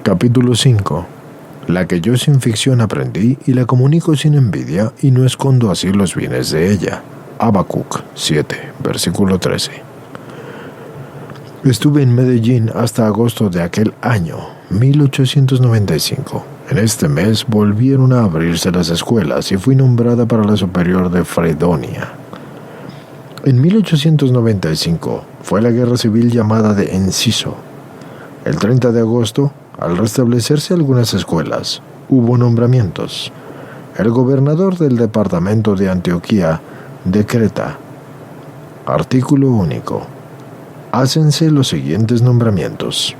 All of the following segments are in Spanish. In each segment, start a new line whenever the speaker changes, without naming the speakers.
Capítulo 5. La que yo sin ficción aprendí y la comunico sin envidia y no escondo así los bienes de ella. Habacuc 7, versículo 13. Estuve en Medellín hasta agosto de aquel año, 1895. En este mes volvieron a abrirse las escuelas y fui nombrada para la superior de Fredonia. En 1895 fue la guerra civil llamada de Enciso. El 30 de agosto, al restablecerse algunas escuelas, hubo nombramientos. El gobernador del departamento de Antioquía decreta: artículo único. Hácense los siguientes nombramientos.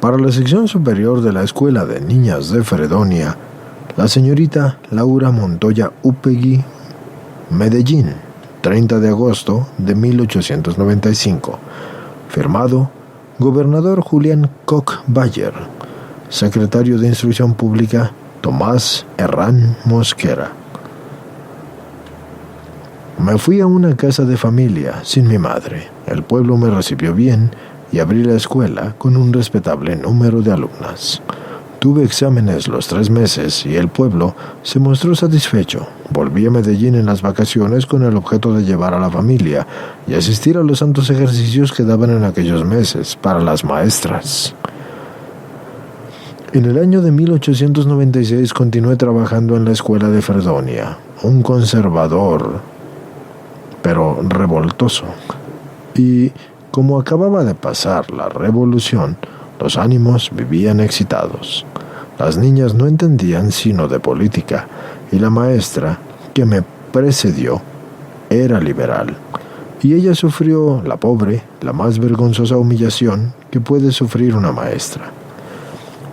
Para la sección superior de la Escuela de Niñas de Fredonia, la señorita Laura Montoya Upegui, Medellín, 30 de agosto de 1895. Firmado: Gobernador Julián Koch Bayer. Secretario de Instrucción Pública Tomás Herrán Mosquera. Me fui a una casa de familia sin mi madre. El pueblo me recibió bien y abrí la escuela con un respetable número de alumnas. Tuve exámenes los 3 meses y el pueblo se mostró satisfecho. Volví a Medellín en las vacaciones con el objeto de llevar a la familia y asistir a los santos ejercicios que daban en aquellos meses para las maestras. En el año de 1896 continué trabajando en la escuela de Fredonia, un conservador, pero revoltoso. Y como acababa de pasar la revolución, los ánimos vivían excitados. Las niñas no entendían sino de política, y la maestra que me precedió era liberal. Y ella sufrió, la pobre, la más vergonzosa humillación que puede sufrir una maestra.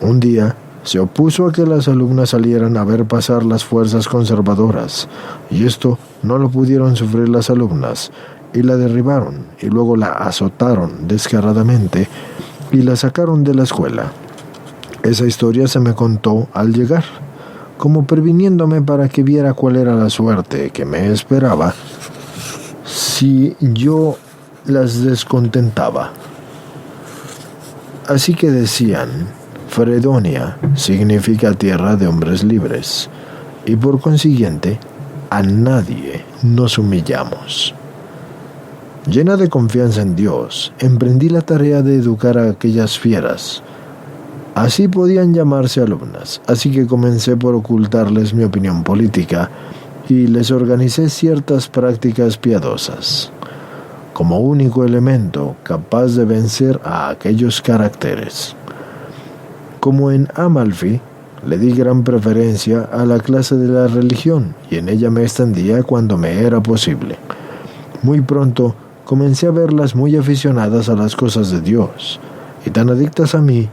Un día se opuso a que las alumnas salieran a ver pasar las fuerzas conservadoras, y esto no lo pudieron sufrir las alumnas, y la derribaron, y luego la azotaron descaradamente, y la sacaron de la escuela. Esa historia se me contó al llegar, como previniéndome para que viera cuál era la suerte que me esperaba si yo las descontentaba. Así que decían: Fredonia significa tierra de hombres libres, y por consiguiente a nadie nos humillamos. Llena de confianza en Dios, emprendí la tarea de educar a aquellas fieras. Así podían llamarse alumnas, así que comencé por ocultarles mi opinión política y les organicé ciertas prácticas piadosas, como único elemento capaz de vencer a aquellos caracteres. Como en Amalfi, le di gran preferencia a la clase de la religión y en ella me extendía cuando me era posible. Muy pronto comencé a verlas muy aficionadas a las cosas de Dios y tan adictas a mí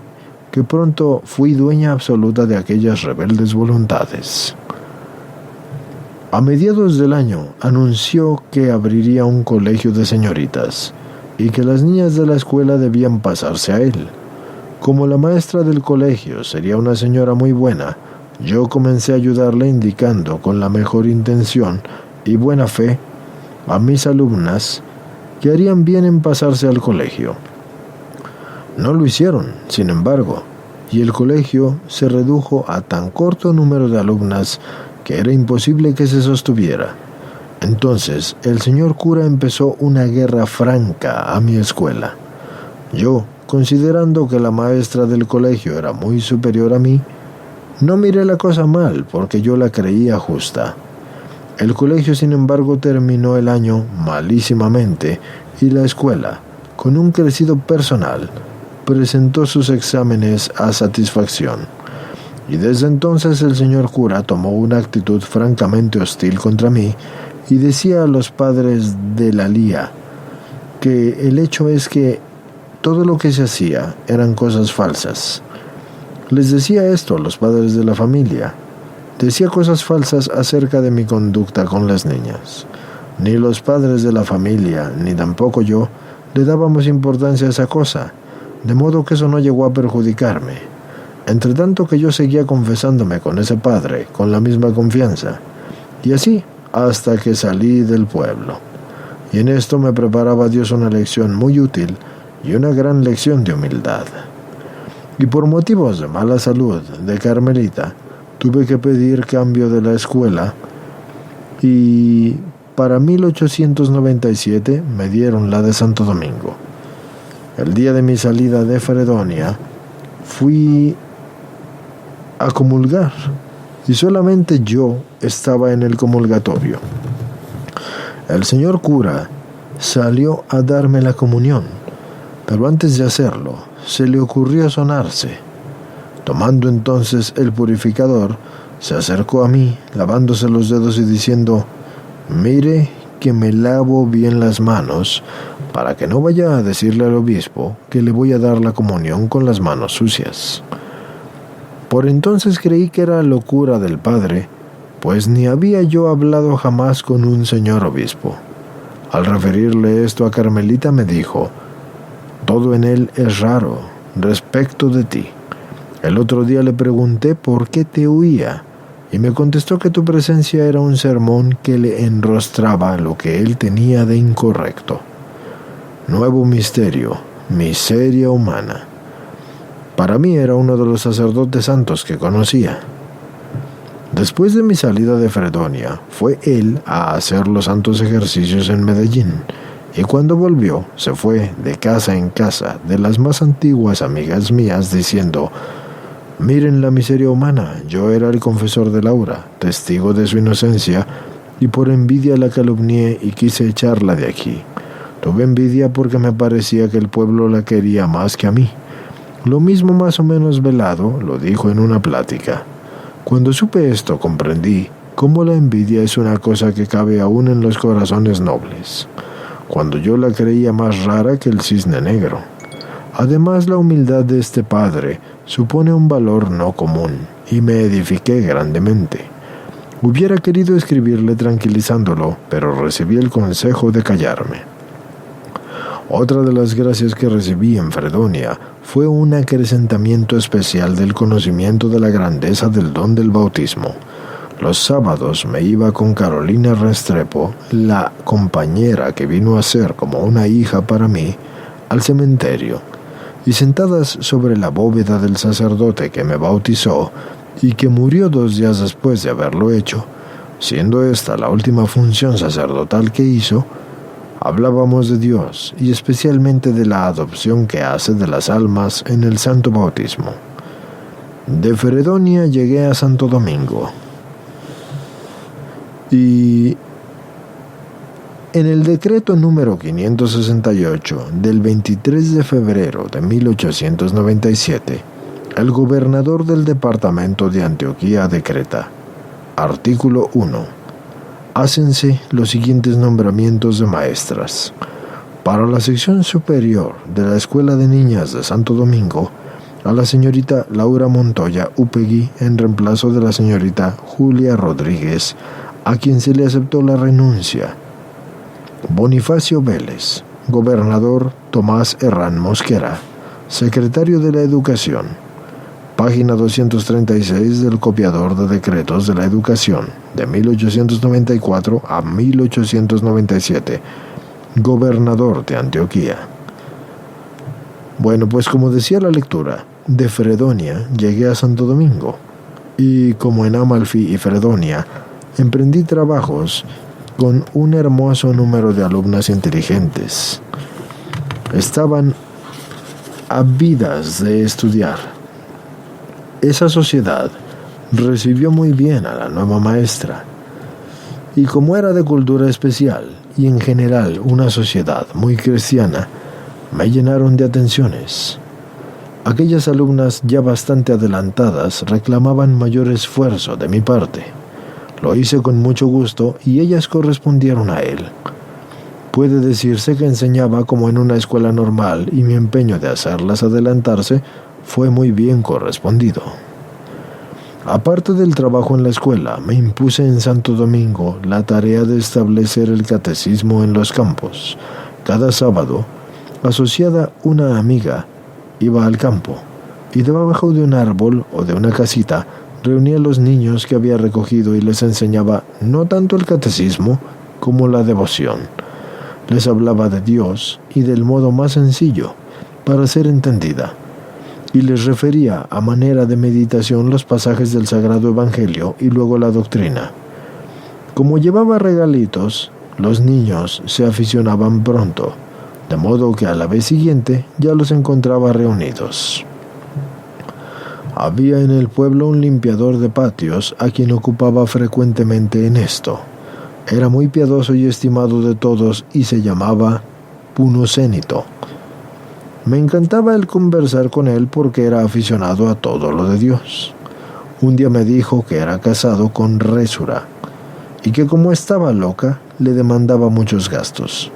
que pronto fui dueña absoluta de aquellas rebeldes voluntades. A mediados del año anunció que abriría un colegio de señoritas y que las niñas de la escuela debían pasarse a él. Como la maestra del colegio sería una señora muy buena, yo comencé a ayudarle indicando con la mejor intención y buena fe a mis alumnas que harían bien en pasarse al colegio. No lo hicieron, sin embargo, y el colegio se redujo a tan corto número de alumnas que era imposible que se sostuviera. Entonces, el señor cura empezó una guerra franca a mi escuela. Yo, considerando que la maestra del colegio era muy superior a mí, no miré la cosa mal porque yo la creía justa. El colegio, sin embargo, terminó el año malísimamente y la escuela, con un crecido personal, presentó sus exámenes a satisfacción. Y desde entonces el señor cura tomó una actitud francamente hostil contra mí y decía a los padres de la Lía que el hecho es que todo lo que se hacía eran cosas falsas. Les decía esto a los padres de la familia. Decía cosas falsas acerca de mi conducta con las niñas. Ni los padres de la familia, ni tampoco yo, le dábamos importancia a esa cosa, de modo que eso no llegó a perjudicarme. Entre tanto que yo seguía confesándome con ese padre con la misma confianza, y así hasta que salí del pueblo. Y en esto me preparaba Dios una lección muy útil y una gran lección de humildad. y por motivos de mala salud de Carmelita tuve que pedir cambio de la escuela y para 1897 me dieron la de Santo Domingo. El día de mi salida de Fredonia fui a comulgar y solamente yo estaba en el comulgatorio. El señor cura salió a darme la comunión, pero antes de hacerlo se le ocurrió sonarse. Tomando entonces el purificador, se acercó a mí, lavándose los dedos y diciendo: «Mire que me lavo bien las manos, para que no vaya a decirle al obispo que le voy a dar la comunión con las manos sucias». Por entonces creí que era locura del padre, pues ni había yo hablado jamás con un señor obispo. Al referirle esto a Carmelita me dijo: «Todo en él es raro respecto de ti. El otro día le pregunté por qué te huía, y me contestó que tu presencia era un sermón que le enrostraba lo que él tenía de incorrecto». Nuevo misterio, miseria humana. Para mí era uno de los sacerdotes santos que conocía. Después de mi salida de Fredonia, fue él a hacer los santos ejercicios en Medellín, y cuando volvió, se fue de casa en casa de las más antiguas amigas mías diciendo: «Miren la miseria humana, yo era el confesor de Laura, testigo de su inocencia, y por envidia la calumnié y quise echarla de aquí. Tuve envidia porque me parecía que el pueblo la quería más que a mí». Lo mismo más o menos velado lo dijo en una plática. Cuando supe esto comprendí cómo la envidia es una cosa que cabe aún en los corazones nobles, cuando yo la creía más rara que el cisne negro. Además, la humildad de este padre supone un valor no común, y me edifiqué grandemente. Hubiera querido escribirle tranquilizándolo, pero recibí el consejo de callarme. Otra de las gracias que recibí en Fredonia fue un acrecentamiento especial del conocimiento de la grandeza del don del bautismo. Los sábados me iba con Carolina Restrepo, la compañera que vino a ser como una hija para mí, al cementerio, y sentadas sobre la bóveda del sacerdote que me bautizó y que murió 2 días después de haberlo hecho, siendo esta la última función sacerdotal que hizo, hablábamos de Dios y especialmente de la adopción que hace de las almas en el santo bautismo. De Fredonia llegué a Santo Domingo y en el decreto número 568 del 23 de febrero de 1897, el gobernador del departamento de Antioquía decreta: artículo 1. Hácense los siguientes nombramientos de maestras. Para la sección superior de la Escuela de Niñas de Santo Domingo, a la señorita Laura Montoya Upegui en reemplazo de la señorita Julia Rodríguez, a quien se le aceptó la renuncia. Bonifacio Vélez, gobernador Tomás Herrán Mosquera, secretario de la Educación. Página 236 del copiador de decretos de la educación de 1894 a 1897, gobernador de Antioquía. Bueno, pues como decía la lectura, de Fredonia llegué a Santo Domingo y como en Amalfi y Fredonia emprendí trabajos con un hermoso número de alumnas inteligentes. Estaban ávidas de estudiar. Esa sociedad recibió muy bien a la nueva maestra, y como era de cultura especial y en general una sociedad muy cristiana, me llenaron de atenciones. Aquellas alumnas ya bastante adelantadas reclamaban mayor esfuerzo de mi parte. Lo hice con mucho gusto y ellas correspondieron a él. Puede decirse que enseñaba como en una escuela normal y mi empeño de hacerlas adelantarse fue muy bien correspondido. Aparte del trabajo en la escuela, me impuse en Santo Domingo la tarea de establecer el catecismo en los campos. Cada sábado, asociada una amiga, iba al campo y debajo de un árbol o de una casita reunía a los niños que había recogido y les enseñaba no tanto el catecismo como la devoción. Les hablaba de Dios y del modo más sencillo para ser entendida. y les refería a manera de meditación los pasajes del Sagrado Evangelio y luego la doctrina. Como llevaba regalitos, los niños se aficionaban pronto, de modo que a la vez siguiente ya los encontraba reunidos. Había en el pueblo un limpiador de patios a quien ocupaba frecuentemente en esto. Era muy piadoso y estimado de todos y se llamaba Punocénito. Me encantaba el conversar con él porque era aficionado a todo lo de Dios. Un día me dijo que era casado con Résura y que como estaba loca le demandaba muchos gastos.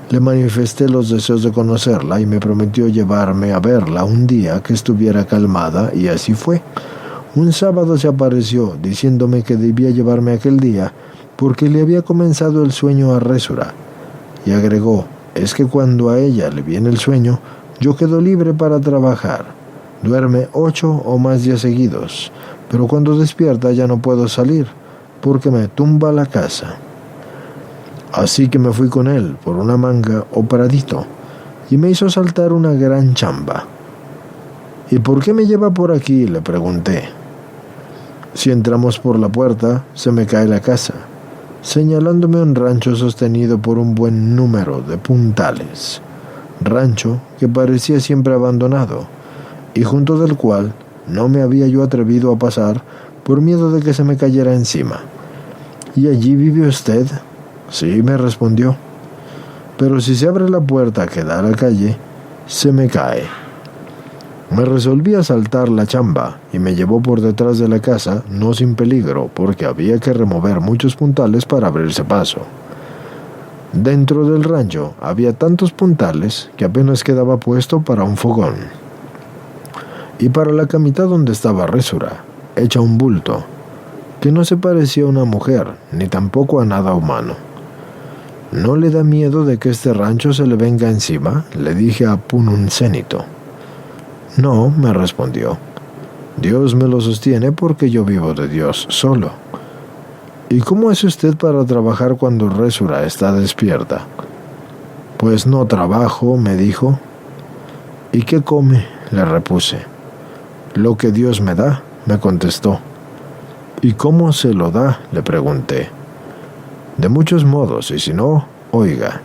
Le manifesté los deseos de conocerla y me prometió llevarme a verla un día que estuviera calmada, y así fue. Un sábado se apareció diciéndome que debía llevarme aquel día porque le había comenzado el sueño a Résura, y agregó: es que cuando a ella le viene el sueño, yo quedo libre para trabajar. Duerme 8 o más días seguidos, pero cuando despierta ya no puedo salir porque me tumba la casa. Así que me fui con él por una manga o paradito y me hizo saltar una gran chamba. ¿Y por qué me lleva por aquí?, le pregunté. Si entramos por la puerta, se me cae la casa, señalándome un rancho sostenido por un buen número de puntales, rancho que parecía siempre abandonado y junto del cual no me había yo atrevido a pasar por miedo de que se me cayera encima. ¿Y allí vive usted? Sí, me respondió, pero si se abre la puerta que da a la calle, se me cae. Me resolví a saltar la chamba y me llevó por detrás de la casa, no sin peligro, porque había que remover muchos puntales para abrirse paso. Dentro del rancho había tantos puntales que apenas quedaba puesto para un fogón. Y para la camita donde estaba Résura, hecha un bulto, que no se parecía a una mujer, ni tampoco a nada humano. ¿No le da miedo de que este rancho se le venga encima?, le dije a Punocénito. No, me respondió. Dios me lo sostiene porque yo vivo de Dios solo. ¿Y cómo es usted para trabajar cuando Résura está despierta? Pues no trabajo, me dijo. ¿Y qué come?, le repuse. Lo que Dios me da, me contestó. ¿Y cómo se lo da?, le pregunté. De muchos modos, y si no, oiga.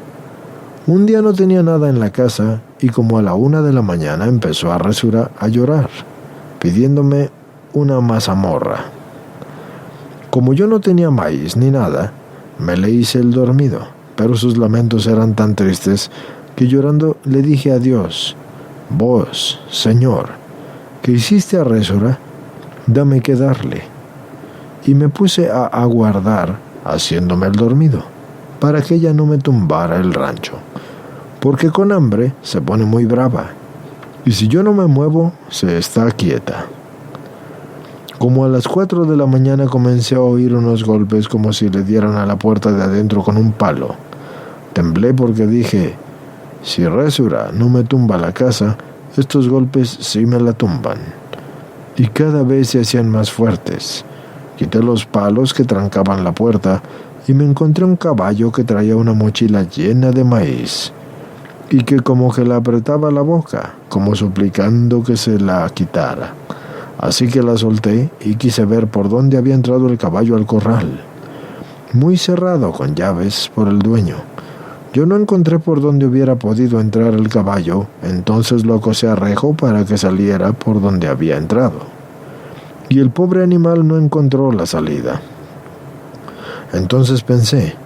Un día no tenía nada en la casa y como a la 1 de la mañana empezó a Résura a llorar, pidiéndome una mazamorra. Como yo no tenía maíz ni nada, me le hice el dormido, pero sus lamentos eran tan tristes que llorando le dije a Dios: vos, Señor, que hiciste a Résura, dame que darle. Y me puse a aguardar, haciéndome el dormido, para que ella no me tumbara el rancho, porque con hambre se pone muy brava, y si yo no me muevo, se está quieta. Como a las 4 de la mañana comencé a oír unos golpes como si le dieran a la puerta de adentro con un palo. Temblé porque dije: si Résura no me tumba la casa, estos golpes sí me la tumban. Y cada vez se hacían más fuertes. Quité los palos que trancaban la puerta y me encontré un caballo que traía una mochila llena de maíz y que como que le apretaba la boca, como suplicando que se la quitara. Así que la solté y quise ver por dónde había entrado el caballo al corral, muy cerrado con llaves por el dueño. Yo no encontré por dónde hubiera podido entrar el caballo, entonces lo acosé a rejo para que saliera por donde había entrado. Y el pobre animal no encontró la salida. Entonces pensé: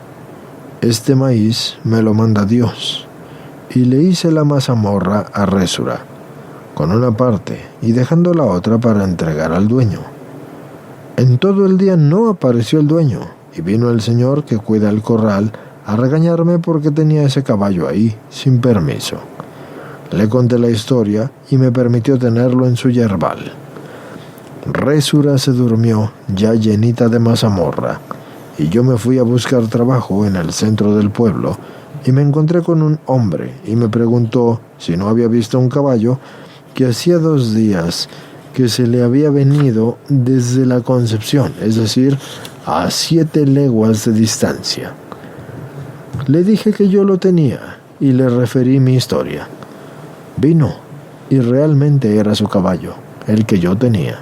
este maíz me lo manda Dios. Y le hice la mazamorra a Résura, con una parte y dejando la otra para entregar al dueño. En todo el día no apareció el dueño, y vino el señor que cuida el corral a regañarme porque tenía ese caballo ahí, sin permiso. Le conté la historia y me permitió tenerlo en su yerbal. Résura se durmió ya llenita de mazamorra, y yo me fui a buscar trabajo en el centro del pueblo, y me encontré con un hombre, y me preguntó si no había visto un caballo que hacía 2 días que se le había venido desde la Concepción, es decir, a 7 leguas de distancia. Le dije que yo lo tenía, y le referí mi historia. Vino, y realmente era su caballo, el que yo tenía.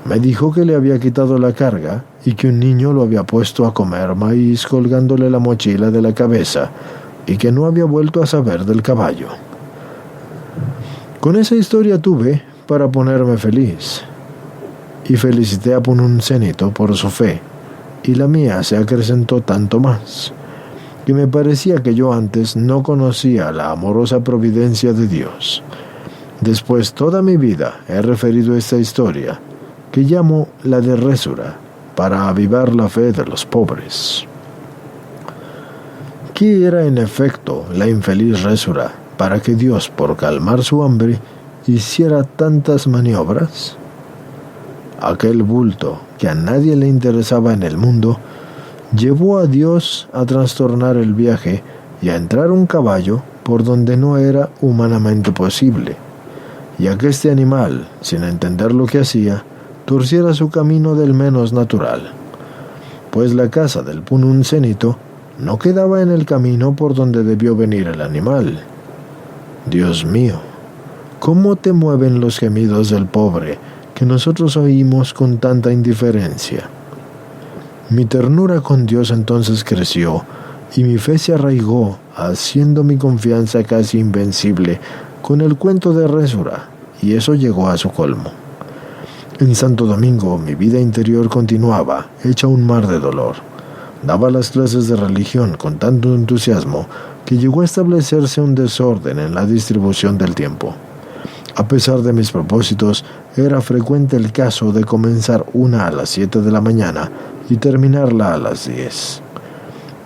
Me dijo que le había quitado la carga y que un niño lo había puesto a comer maíz colgándole la mochila de la cabeza y que no había vuelto a saber del caballo. Con esa historia tuve para ponerme feliz y felicité a Pununcenito por su fe, y la mía se acrecentó tanto más que me parecía que yo antes no conocía la amorosa providencia de Dios. Después toda mi vida he referido esta historia, que llamo la de Resura, para avivar la fe de los pobres. ¿Qué era en efecto la infeliz Resura para que Dios, por calmar su hambre, hiciera tantas maniobras? Aquel bulto que a nadie le interesaba en el mundo llevó a Dios a trastornar el viaje y a entrar un caballo por donde no era humanamente posible, y a que este animal, sin entender lo que hacía, torciera su camino del menos natural, pues la casa del Pununcenito no quedaba en el camino por donde debió venir el animal. Dios mío, ¿cómo te mueven los gemidos del pobre que nosotros oímos con tanta indiferencia? Mi ternura con Dios entonces creció y mi fe se arraigó, haciendo mi confianza casi invencible con el cuento de Resura, y eso llegó a su colmo. En Santo Domingo mi vida interior continuaba, hecha un mar de dolor. Daba las clases de religión con tanto entusiasmo que llegó a establecerse un desorden en la distribución del tiempo. A pesar de mis propósitos, era frecuente el caso de comenzar una a las 7 de la mañana y terminarla a las 10.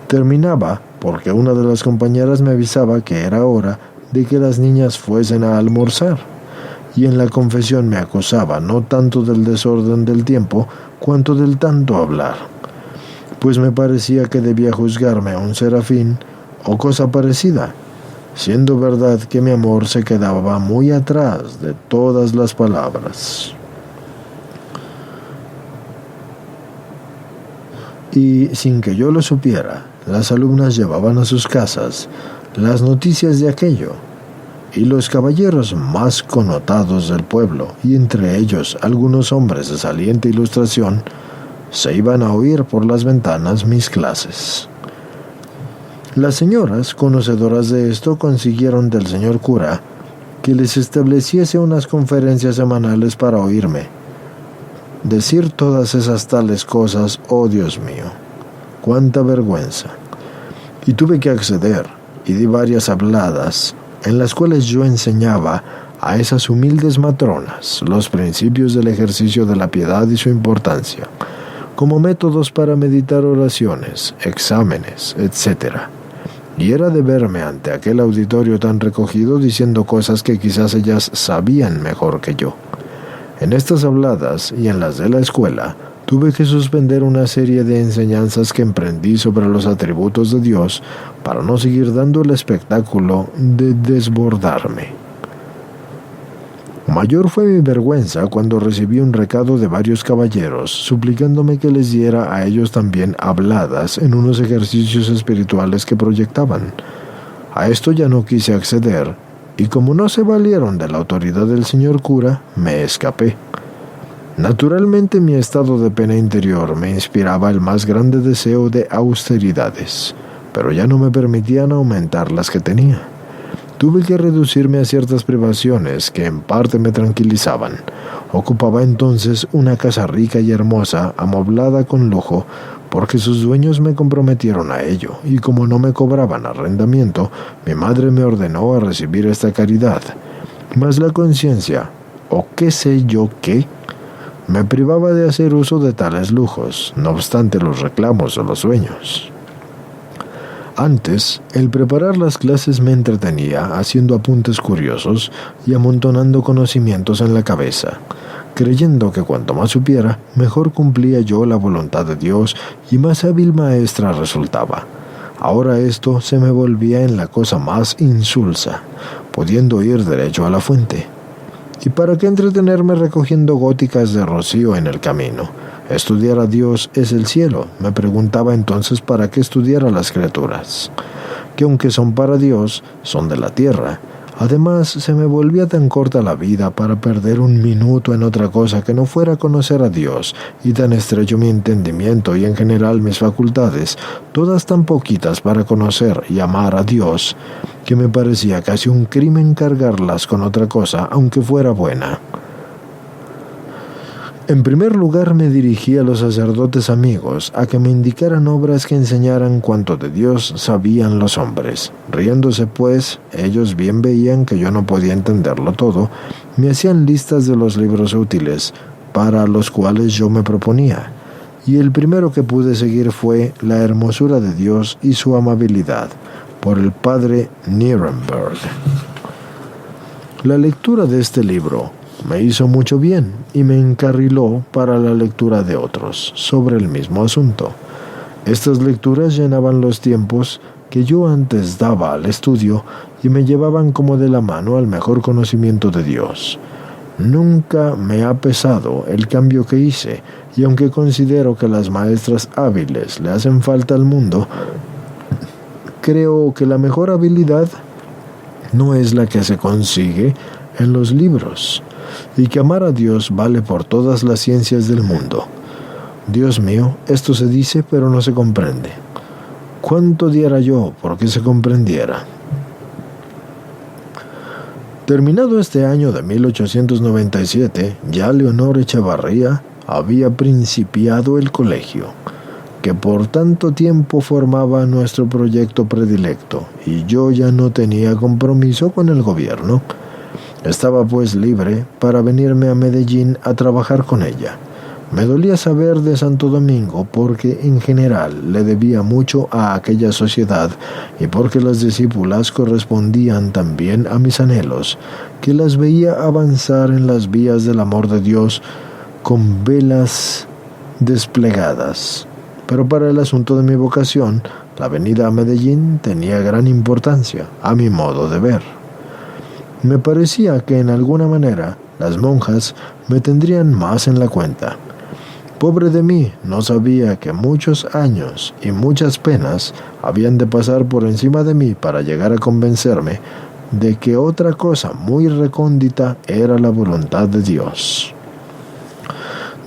Terminaba porque una de las compañeras me avisaba que era hora de que las niñas fuesen a almorzar, y en la confesión me acusaba no tanto del desorden del tiempo cuanto del tanto hablar, pues me parecía que debía juzgarme a un serafín o cosa parecida, siendo verdad que mi amor se quedaba muy atrás de todas las palabras. Y sin que yo lo supiera, las alumnas llevaban a sus casas las noticias de aquello, y los caballeros más connotados del pueblo, y entre ellos algunos hombres de saliente ilustración, se iban a oír por las ventanas mis clases. Las señoras, conocedoras de esto, consiguieron del señor cura que les estableciese unas conferencias semanales para oírme decir todas esas tales cosas. Oh Dios mío, cuánta vergüenza. Y tuve que acceder, y di varias habladas, en las cuales yo enseñaba a esas humildes matronas los principios del ejercicio de la piedad y su importancia, como métodos para meditar oraciones, exámenes, etc. Y era de verme ante aquel auditorio tan recogido diciendo cosas que quizás ellas sabían mejor que yo. En estas habladas y en las de la escuela, tuve que suspender una serie de enseñanzas que emprendí sobre los atributos de Dios para no seguir dando el espectáculo de desbordarme. Mayor fue mi vergüenza cuando recibí un recado de varios caballeros suplicándome que les diera a ellos también habladas en unos ejercicios espirituales que proyectaban. A esto ya no quise acceder, y como no se valieron de la autoridad del señor cura, me escapé. Naturalmente mi estado de pena interior me inspiraba el más grande deseo de austeridades, pero ya no me permitían aumentar las que tenía. Tuve que reducirme a ciertas privaciones que en parte me tranquilizaban. Ocupaba entonces una casa rica y hermosa, amoblada con lujo, porque sus dueños me comprometieron a ello, y como no me cobraban arrendamiento, mi madre me ordenó a recibir esta caridad. Mas la conciencia, o qué sé yo qué, me privaba de hacer uso de tales lujos, no obstante los reclamos o los sueños. Antes, el preparar las clases me entretenía haciendo apuntes curiosos y amontonando conocimientos en la cabeza, creyendo que cuanto más supiera, mejor cumplía yo la voluntad de Dios y más hábil maestra resultaba. Ahora esto se me volvía en la cosa más insulsa, pudiendo ir derecho a la fuente. ¿Y para qué entretenerme recogiendo góticas de rocío en el camino? Estudiar a Dios es el cielo. Me preguntaba entonces para qué estudiar a las criaturas, que aunque son para Dios, son de la tierra, Además, se me volvía tan corta la vida para perder un minuto en otra cosa que no fuera conocer a Dios, y tan estrecho mi entendimiento y en general mis facultades, todas tan poquitas para conocer y amar a Dios, que me parecía casi un crimen cargarlas con otra cosa, aunque fuera buena. En primer lugar me dirigí a los sacerdotes amigos a que me indicaran obras que enseñaran cuanto de Dios sabían los hombres. Riéndose pues, ellos bien veían que yo no podía entenderlo todo, me hacían listas de los libros útiles para los cuales yo me proponía, y el primero que pude seguir fue La hermosura de Dios y su amabilidad, por el padre Nierenberg. La lectura de este libro me hizo mucho bien y me encarriló para la lectura de otros sobre el mismo asunto. Estas lecturas llenaban los tiempos que yo antes daba al estudio y me llevaban como de la mano al mejor conocimiento de Dios. Nunca me ha pesado el cambio que hice, y aunque considero que las maestras hábiles le hacen falta al mundo, creo que la mejor habilidad no es la que se consigue en los libros, y que amar a Dios vale por todas las ciencias del mundo. Dios mío, esto se dice pero no se comprende. ¿Cuánto diera yo por que se comprendiera? Terminado este año de 1897, ya Leonor Echavarría había principiado el colegio, que por tanto tiempo formaba nuestro proyecto predilecto, y yo ya no tenía compromiso con el gobierno. Estaba pues libre para venirme a Medellín a trabajar con ella. Me dolía saber de Santo Domingo porque en general le debía mucho a aquella sociedad y porque las discípulas correspondían también a mis anhelos, que las veía avanzar en las vías del amor de Dios con velas desplegadas. Pero para el asunto de mi vocación, la venida a Medellín tenía gran importancia, a mi modo de ver. Me parecía que en alguna manera las monjas me tendrían más en la cuenta. Pobre de mí, no sabía que muchos años y muchas penas habían de pasar por encima de mí para llegar a convencerme de que otra cosa muy recóndita era la voluntad de Dios.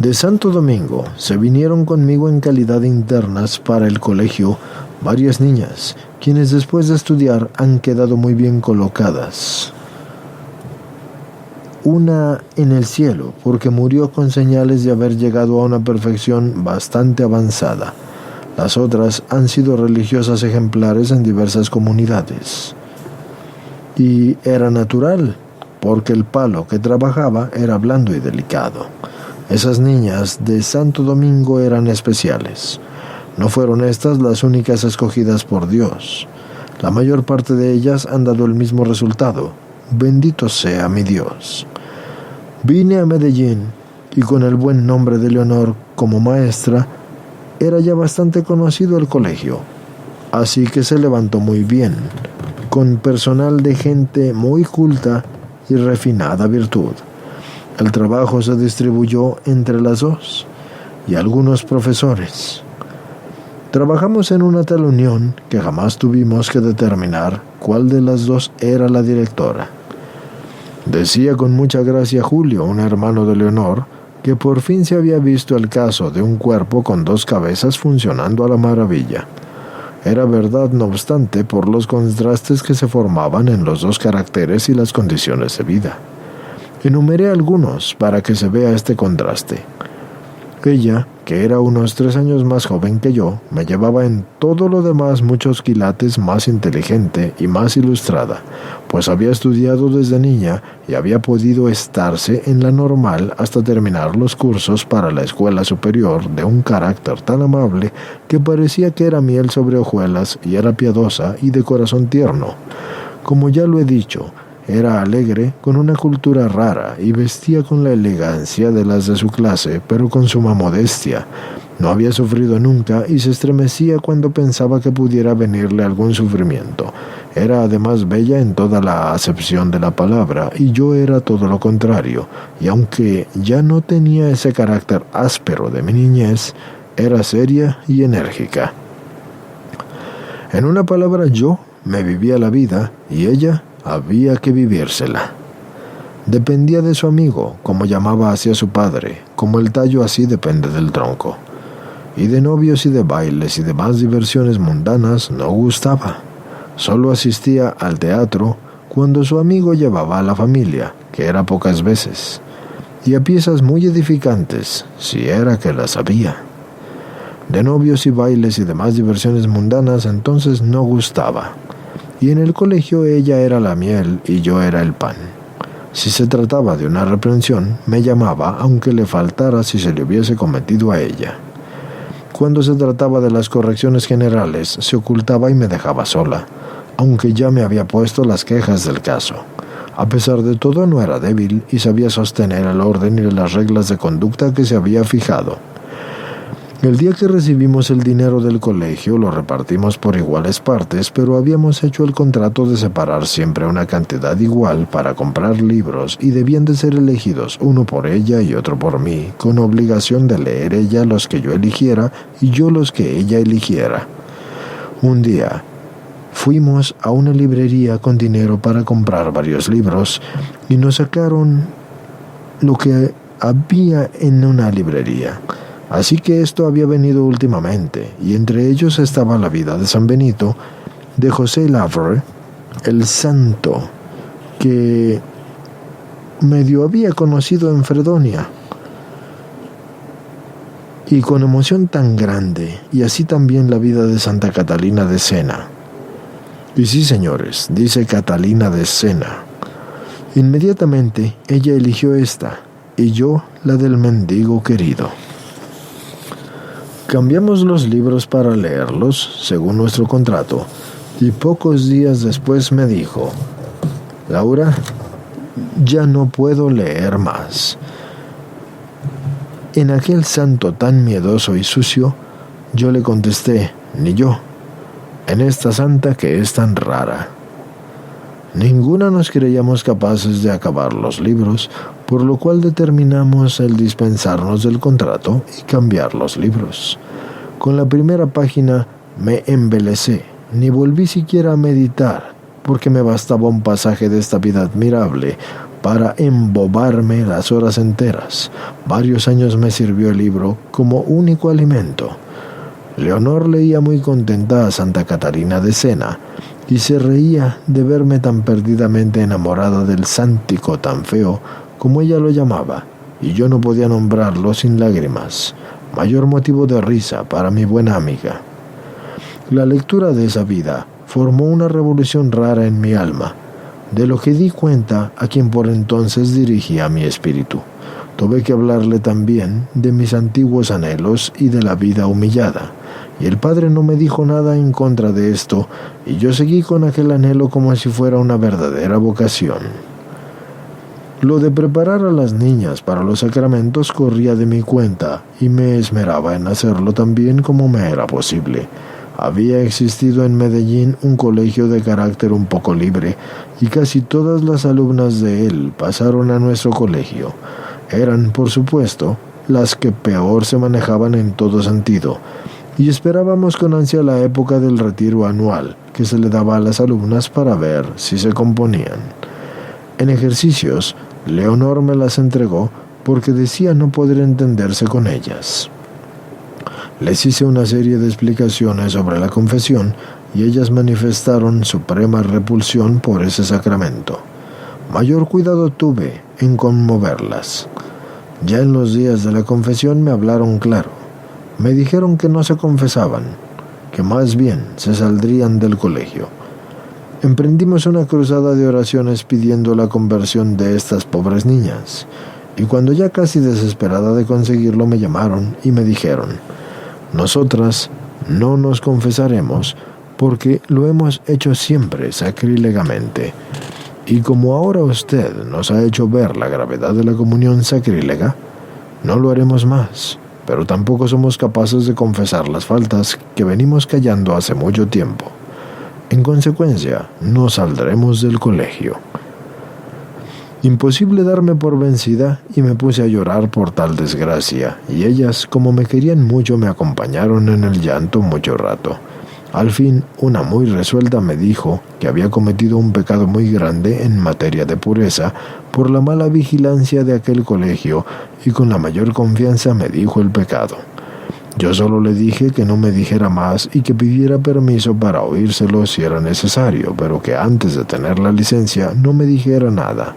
De Santo Domingo se vinieron conmigo en calidad de internas para el colegio varias niñas, quienes después de estudiar han quedado muy bien colocadas. Una en el cielo, porque murió con señales de haber llegado a una perfección bastante avanzada. Las otras han sido religiosas ejemplares en diversas comunidades. Y era natural, porque el palo que trabajaba era blando y delicado. Esas niñas de Santo Domingo eran especiales. No fueron estas las únicas escogidas por Dios. La mayor parte de ellas han dado el mismo resultado. Bendito sea mi Dios. Vine a Medellín y con el buen nombre de Leonor como maestra, era ya bastante conocido el colegio, así que se levantó muy bien, con personal de gente muy culta y refinada virtud. El trabajo se distribuyó entre las dos y algunos profesores. Trabajamos en una tal unión que jamás tuvimos que determinar cuál de las dos era la directora. Decía con mucha gracia Julio, un hermano de Leonor, que por fin se había visto el caso de un cuerpo con dos cabezas funcionando a la maravilla. Era verdad, no obstante, por los contrastes que se formaban en los dos caracteres y las condiciones de vida. Enumeré algunos para que se vea este contraste. Ella, que era unos 3 años más joven que yo, me llevaba en todo lo demás muchos quilates más inteligente y más ilustrada, pues había estudiado desde niña y había podido estarse en la normal hasta terminar los cursos para la escuela superior, de un carácter tan amable que parecía que era miel sobre hojuelas, y era piadosa y de corazón tierno. Como ya lo he dicho, era alegre, con una cultura rara, y vestía con la elegancia de las de su clase, pero con suma modestia. No había sufrido nunca y se estremecía cuando pensaba que pudiera venirle algún sufrimiento. Era además bella en toda la acepción de la palabra, y yo era todo lo contrario, y aunque ya no tenía ese carácter áspero de mi niñez, era seria y enérgica. En una palabra, yo me vivía la vida y ella había que vivírsela. Dependía de su amigo, como llamaba hacia su padre, como el tallo así depende del tronco. Y de novios y de bailes y demás diversiones mundanas no gustaba. Solo asistía al teatro cuando su amigo llevaba a la familia, que era pocas veces, y a piezas muy edificantes, si era que las había. De novios y bailes y demás diversiones mundanas entonces no gustaba. Y en el colegio ella era la miel y yo era el pan. Si se trataba de una reprensión, me llamaba aunque le faltara si se le hubiese cometido a ella. Cuando se trataba de las correcciones generales, se ocultaba y me dejaba sola, aunque ya me había puesto las quejas del caso. A pesar de todo, no era débil y sabía sostener el orden y las reglas de conducta que se había fijado. El día que recibimos el dinero del colegio lo repartimos por iguales partes, pero habíamos hecho el contrato de separar siempre una cantidad igual para comprar libros y debían de ser elegidos uno por ella y otro por mí, con obligación de leer ella los que yo eligiera y yo los que ella eligiera. Un día fuimos a una librería con dinero para comprar varios libros y nos sacaron lo que había en una librería. Así que esto había venido últimamente, y entre ellos estaba la vida de San Benito, de José Lavre, el santo que medio había conocido en Fredonia. Y con emoción tan grande, y así también la vida de Santa Catalina de Siena. Y sí, señores, dice Catalina de Siena. Inmediatamente ella eligió esta, y yo la del mendigo querido. Cambiamos los libros para leerlos, según nuestro contrato, y pocos días después me dijo: Laura, ya no puedo leer más. En aquel santo tan miedoso y sucio, yo le contesté: ni yo. En esta santa que es tan rara. Ninguna nos creíamos capaces de acabar los libros, por lo cual determinamos el dispensarnos del contrato y cambiar los libros. Con la primera página me embelecé, ni volví siquiera a meditar, porque me bastaba un pasaje de esta vida admirable para embobarme las horas enteras. Varios años me sirvió el libro como único alimento. Leonor leía muy contenta a Santa Catalina de Siena, y se reía de verme tan perdidamente enamorada del sántico tan feo, como ella lo llamaba, y yo no podía nombrarlo sin lágrimas, mayor motivo de risa para mi buena amiga. La lectura de esa vida formó una revolución rara en mi alma, de lo que di cuenta a quien por entonces dirigía mi espíritu. Tuve que hablarle también de mis antiguos anhelos y de la vida humillada, y el padre no me dijo nada en contra de esto, y yo seguí con aquel anhelo como si fuera una verdadera vocación. Lo de preparar a las niñas para los sacramentos corría de mi cuenta, y me esmeraba en hacerlo tan bien como me era posible. Había existido en Medellín un colegio de carácter un poco libre, y casi todas las alumnas de él pasaron a nuestro colegio. Eran, por supuesto, las que peor se manejaban en todo sentido, y esperábamos con ansia la época del retiro anual que se le daba a las alumnas para ver si se componían. En ejercicios, Leonor me las entregó porque decía no poder entenderse con ellas. Les hice una serie de explicaciones sobre la confesión y ellas manifestaron suprema repulsión por ese sacramento. Mayor cuidado tuve en conmoverlas. Ya en los días de la confesión me hablaron claro. Me dijeron que no se confesaban, que más bien se saldrían del colegio. Emprendimos una cruzada de oraciones pidiendo la conversión de estas pobres niñas, y cuando ya casi desesperada de conseguirlo me llamaron y me dijeron: nosotras no nos confesaremos porque lo hemos hecho siempre sacrílegamente, y como ahora usted nos ha hecho ver la gravedad de la comunión sacrílega, no lo haremos más. Pero tampoco somos capaces de confesar las faltas que venimos callando hace mucho tiempo. En consecuencia, no saldremos del colegio. Imposible darme por vencida y me puse a llorar por tal desgracia, y ellas, como me querían mucho, me acompañaron en el llanto mucho rato. Al fin, una muy resuelta me dijo que había cometido un pecado muy grande en materia de pureza por la mala vigilancia de aquel colegio, y con la mayor confianza me dijo el pecado. Yo solo le dije que no me dijera más y que pidiera permiso para oírselo si era necesario, pero que antes de tener la licencia no me dijera nada.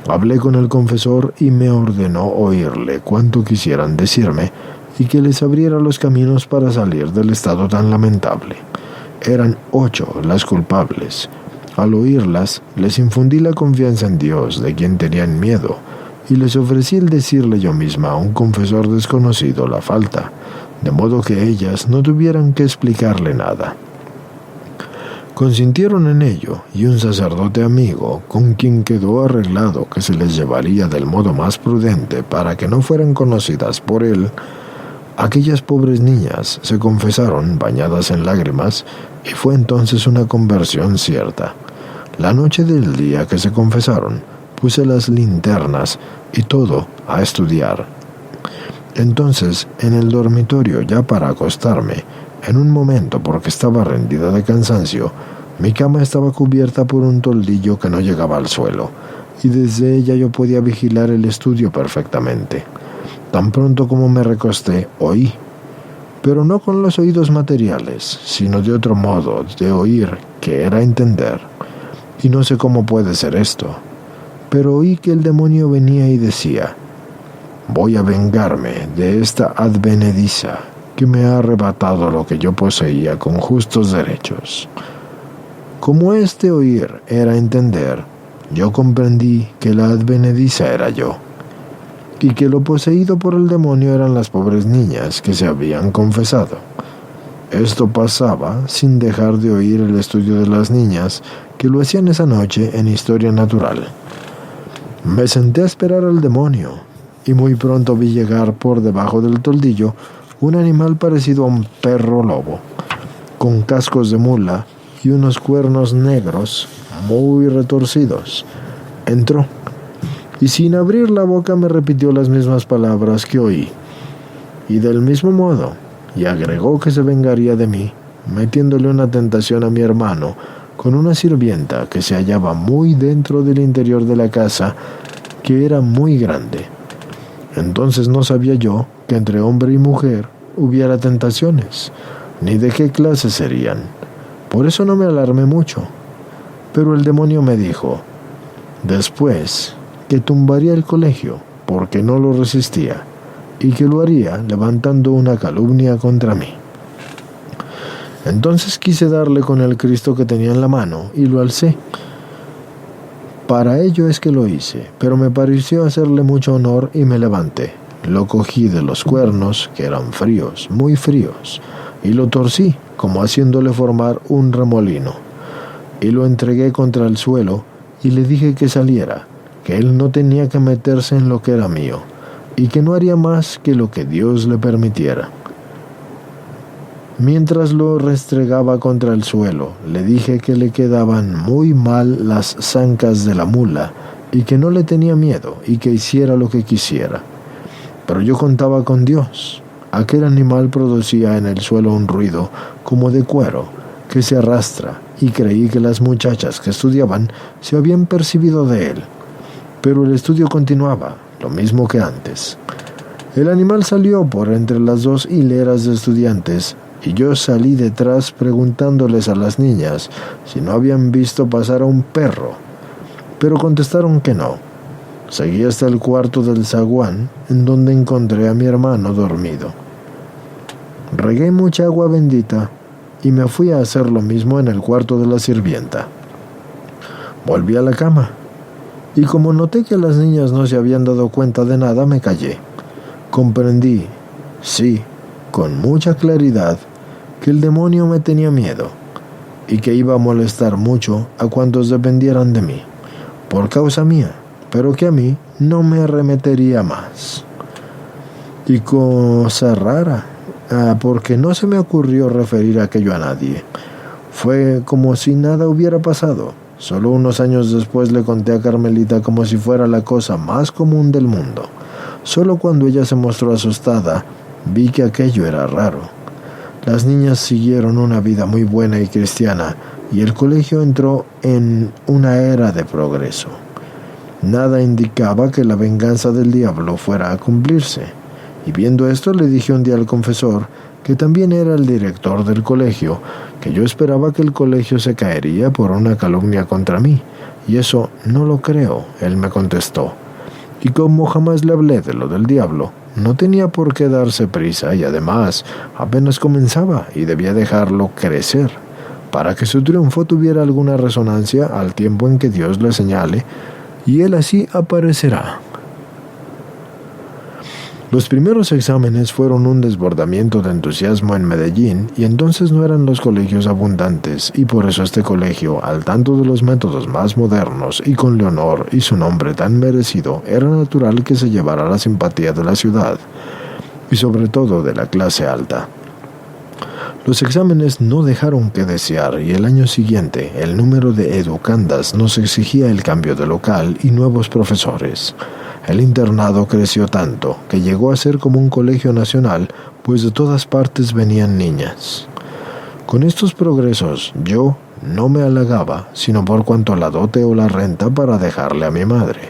Hablé con el confesor y me ordenó oírle cuanto quisieran decirme y que les abriera los caminos para salir del estado tan lamentable. Eran 8 las culpables. Al oírlas, les infundí la confianza en Dios, de quien tenían miedo, y les ofrecí el decirle yo misma a un confesor desconocido la falta, de modo que ellas no tuvieran que explicarle nada. Consintieron en ello, y un sacerdote amigo, con quien quedó arreglado que se les llevaría del modo más prudente para que no fueran conocidas por él, aquellas pobres niñas se confesaron bañadas en lágrimas, y fue entonces una conversión cierta. La noche del día que se confesaron, puse las linternas y todo a estudiar. Entonces, en el dormitorio, ya para acostarme, en un momento, porque estaba rendida de cansancio, mi cama estaba cubierta por un toldillo que no llegaba al suelo, y desde ella yo podía vigilar el estudio perfectamente. Tan pronto como me recosté, oí, pero no con los oídos materiales, sino de otro modo de oír, que era entender. Y no sé cómo puede ser esto, pero oí que el demonio venía y decía: voy a vengarme de esta advenediza que me ha arrebatado lo que yo poseía con justos derechos. Como este oír era entender, yo comprendí que la advenediza era yo, y que lo poseído por el demonio eran las pobres niñas que se habían confesado. Esto pasaba sin dejar de oír el estudio de las niñas, que lo hacían esa noche en historia natural. Me senté a esperar al demonio, y muy pronto vi llegar por debajo del toldillo un animal parecido a un perro lobo, con cascos de mula y unos cuernos negros muy retorcidos. Entró, y sin abrir la boca me repitió las mismas palabras que oí, y del mismo modo, y agregó que se vengaría de mí, metiéndole una tentación a mi hermano con una sirvienta que se hallaba muy dentro del interior de la casa, que era muy grande. Entonces no sabía yo que entre hombre y mujer hubiera tentaciones, ni de qué clase serían. Por eso no me alarmé mucho. Pero el demonio me dijo, después, que tumbaría el colegio, porque no lo resistía, y que lo haría levantando una calumnia contra mí. Entonces quise darle con el Cristo que tenía en la mano, y lo alcé. Para ello es que lo hice, pero me pareció hacerle mucho honor y me levanté. Lo cogí de los cuernos, que eran fríos, muy fríos, y lo torcí, como haciéndole formar un remolino. Y lo entregué contra el suelo, y le dije que saliera, que él no tenía que meterse en lo que era mío, y que no haría más que lo que Dios le permitiera. Mientras lo restregaba contra el suelo, le dije que le quedaban muy mal las zancas de la mula, y que no le tenía miedo, y que hiciera lo que quisiera. Pero yo contaba con Dios. Aquel animal producía en el suelo un ruido como de cuero que se arrastra, y creí que las muchachas que estudiaban se habían percibido de él. Pero el estudio continuaba, lo mismo que antes. El animal salió por entre las 2 hileras de estudiantes, y yo salí detrás preguntándoles a las niñas si no habían visto pasar a un perro, pero contestaron que no. Seguí hasta el cuarto del zaguán, en donde encontré a mi hermano dormido. Regué mucha agua bendita y me fui a hacer lo mismo en el cuarto de la sirvienta. Volví a la cama, y como noté que las niñas no se habían dado cuenta de nada, me callé. Comprendí, sí, con mucha claridad, que el demonio me tenía miedo, y que iba a molestar mucho a cuantos dependieran de mí, por causa mía, pero que a mí no me arremetería más. Y cosa rara, porque no se me ocurrió referir aquello a nadie. Fue como si nada hubiera pasado. Solo unos años después le conté a Carmelita como si fuera la cosa más común del mundo. Solo cuando ella se mostró asustada, vi que aquello era raro. Las niñas siguieron una vida muy buena y cristiana, y el colegio entró en una era de progreso. Nada indicaba que la venganza del diablo fuera a cumplirse, y viendo esto le dije un día al confesor, que también era el director del colegio, que yo esperaba que el colegio se caería por una calumnia contra mí, y eso no lo creo, él me contestó. Y como jamás le hablé de lo del diablo, no tenía por qué darse prisa y además apenas comenzaba y debía dejarlo crecer, para que su triunfo tuviera alguna resonancia al tiempo en que Dios le señale, y él así aparecerá. Los primeros exámenes fueron un desbordamiento de entusiasmo en Medellín y entonces no eran los colegios abundantes y por eso este colegio, al tanto de los métodos más modernos y con Leonor y su nombre tan merecido, era natural que se llevara la simpatía de la ciudad y sobre todo de la clase alta. Los exámenes no dejaron que desear y el año siguiente el número de educandas nos exigía el cambio de local y nuevos profesores. El internado creció tanto que llegó a ser como un colegio nacional, pues de todas partes venían niñas. Con estos progresos yo no me halagaba, sino por cuanto a la dote o la renta para dejarle a mi madre,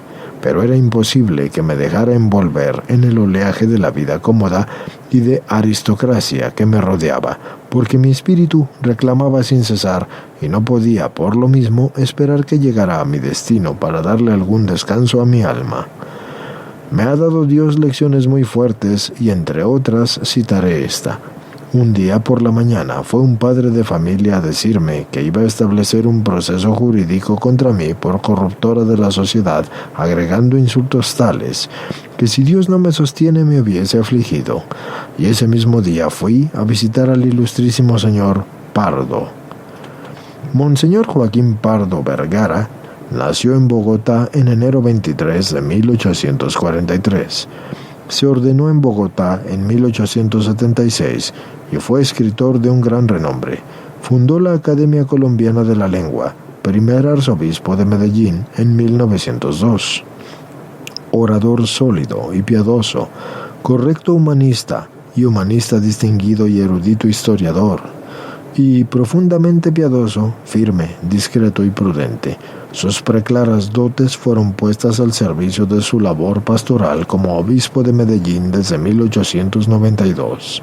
pero era imposible que me dejara envolver en el oleaje de la vida cómoda y de aristocracia que me rodeaba, porque mi espíritu reclamaba sin cesar y no podía por lo mismo esperar que llegara a mi destino para darle algún descanso a mi alma. Me ha dado Dios lecciones muy fuertes y entre otras citaré esta. Un día por la mañana fue un padre de familia a decirme que iba a establecer un proceso jurídico contra mí por corruptora de la sociedad, agregando insultos tales que si Dios no me sostiene me hubiese afligido. Y ese mismo día fui a visitar al ilustrísimo señor Pardo. Monseñor Joaquín Pardo Vergara nació en Bogotá en enero 23 de 1843. Se ordenó en Bogotá en 1876 y fue escritor de un gran renombre. Fundó la Academia Colombiana de la Lengua, primer arzobispo de Medellín en 1902. Orador sólido y piadoso, correcto humanista y humanista distinguido y erudito historiador, y profundamente piadoso, firme, discreto y prudente. Sus preclaras dotes fueron puestas al servicio de su labor pastoral como obispo de Medellín desde 1892.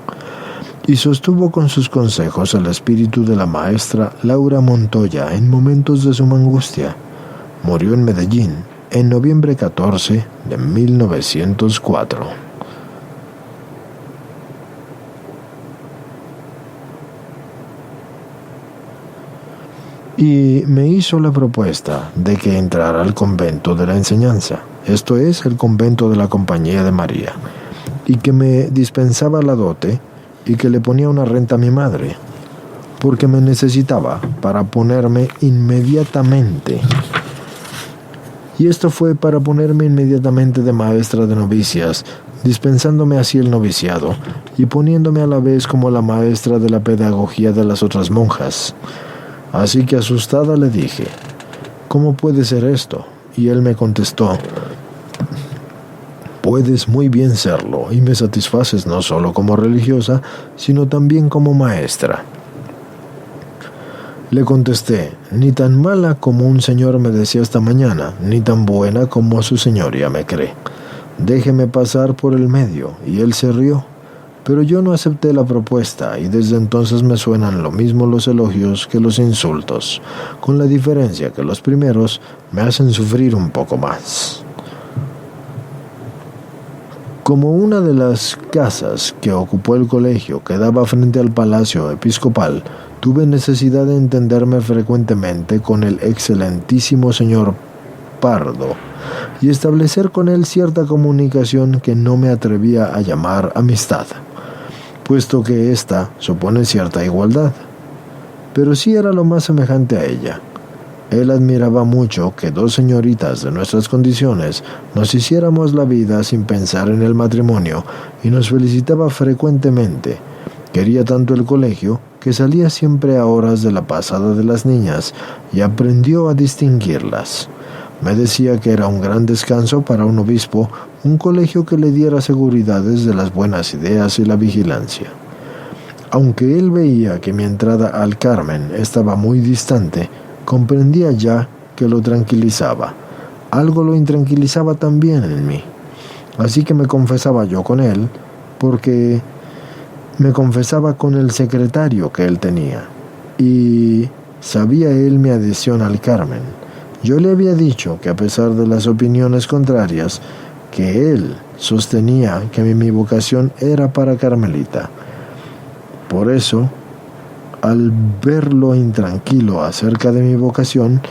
Y sostuvo con sus consejos el espíritu de la maestra Laura Montoya en momentos de suma angustia. Murió en Medellín en noviembre 14 de 1904. Y me hizo la propuesta de que entrara al convento de la enseñanza, esto es, el convento de la Compañía de María, y que me dispensaba la dote y que le ponía una renta a mi madre, porque me necesitaba para ponerme inmediatamente. Y esto fue para ponerme inmediatamente de maestra de novicias, dispensándome así el noviciado y poniéndome a la vez como la maestra de la pedagogía de las otras monjas. Así que asustada le dije, ¿cómo puede ser esto? Y él me contestó, puedes muy bien serlo y me satisfaces no solo como religiosa, sino también como maestra. Le contesté, ni tan mala como un señor me decía esta mañana, ni tan buena como su señoría me cree. Déjeme pasar por el medio, y él se rió. Pero yo no acepté la propuesta y desde entonces me suenan lo mismo los elogios que los insultos, con la diferencia que los primeros me hacen sufrir un poco más. Como una de las casas que ocupó el colegio quedaba frente al palacio episcopal, tuve necesidad de entenderme frecuentemente con el excelentísimo señor Pardo y establecer con él cierta comunicación que no me atrevía a llamar amistad, puesto que ésta supone cierta igualdad, pero sí era lo más semejante a ella. Él admiraba mucho que dos señoritas de nuestras condiciones nos hiciéramos la vida sin pensar en el matrimonio y nos felicitaba frecuentemente. Quería tanto el colegio que salía siempre a horas de la pasada de las niñas y aprendió a distinguirlas. Me decía que era un gran descanso para un obispo un colegio que le diera seguridades de las buenas ideas y la vigilancia. Aunque él veía que mi entrada al Carmen estaba muy distante, comprendía ya que lo tranquilizaba. Algo lo intranquilizaba también en mí. Así que me confesaba yo con él, porque me confesaba con el secretario que él tenía. Y sabía él mi adhesión al Carmen. Yo le había dicho que a pesar de las opiniones contrarias, que él sostenía que mi vocación era para Carmelita. Por eso, al verlo intranquilo acerca de mi vocación,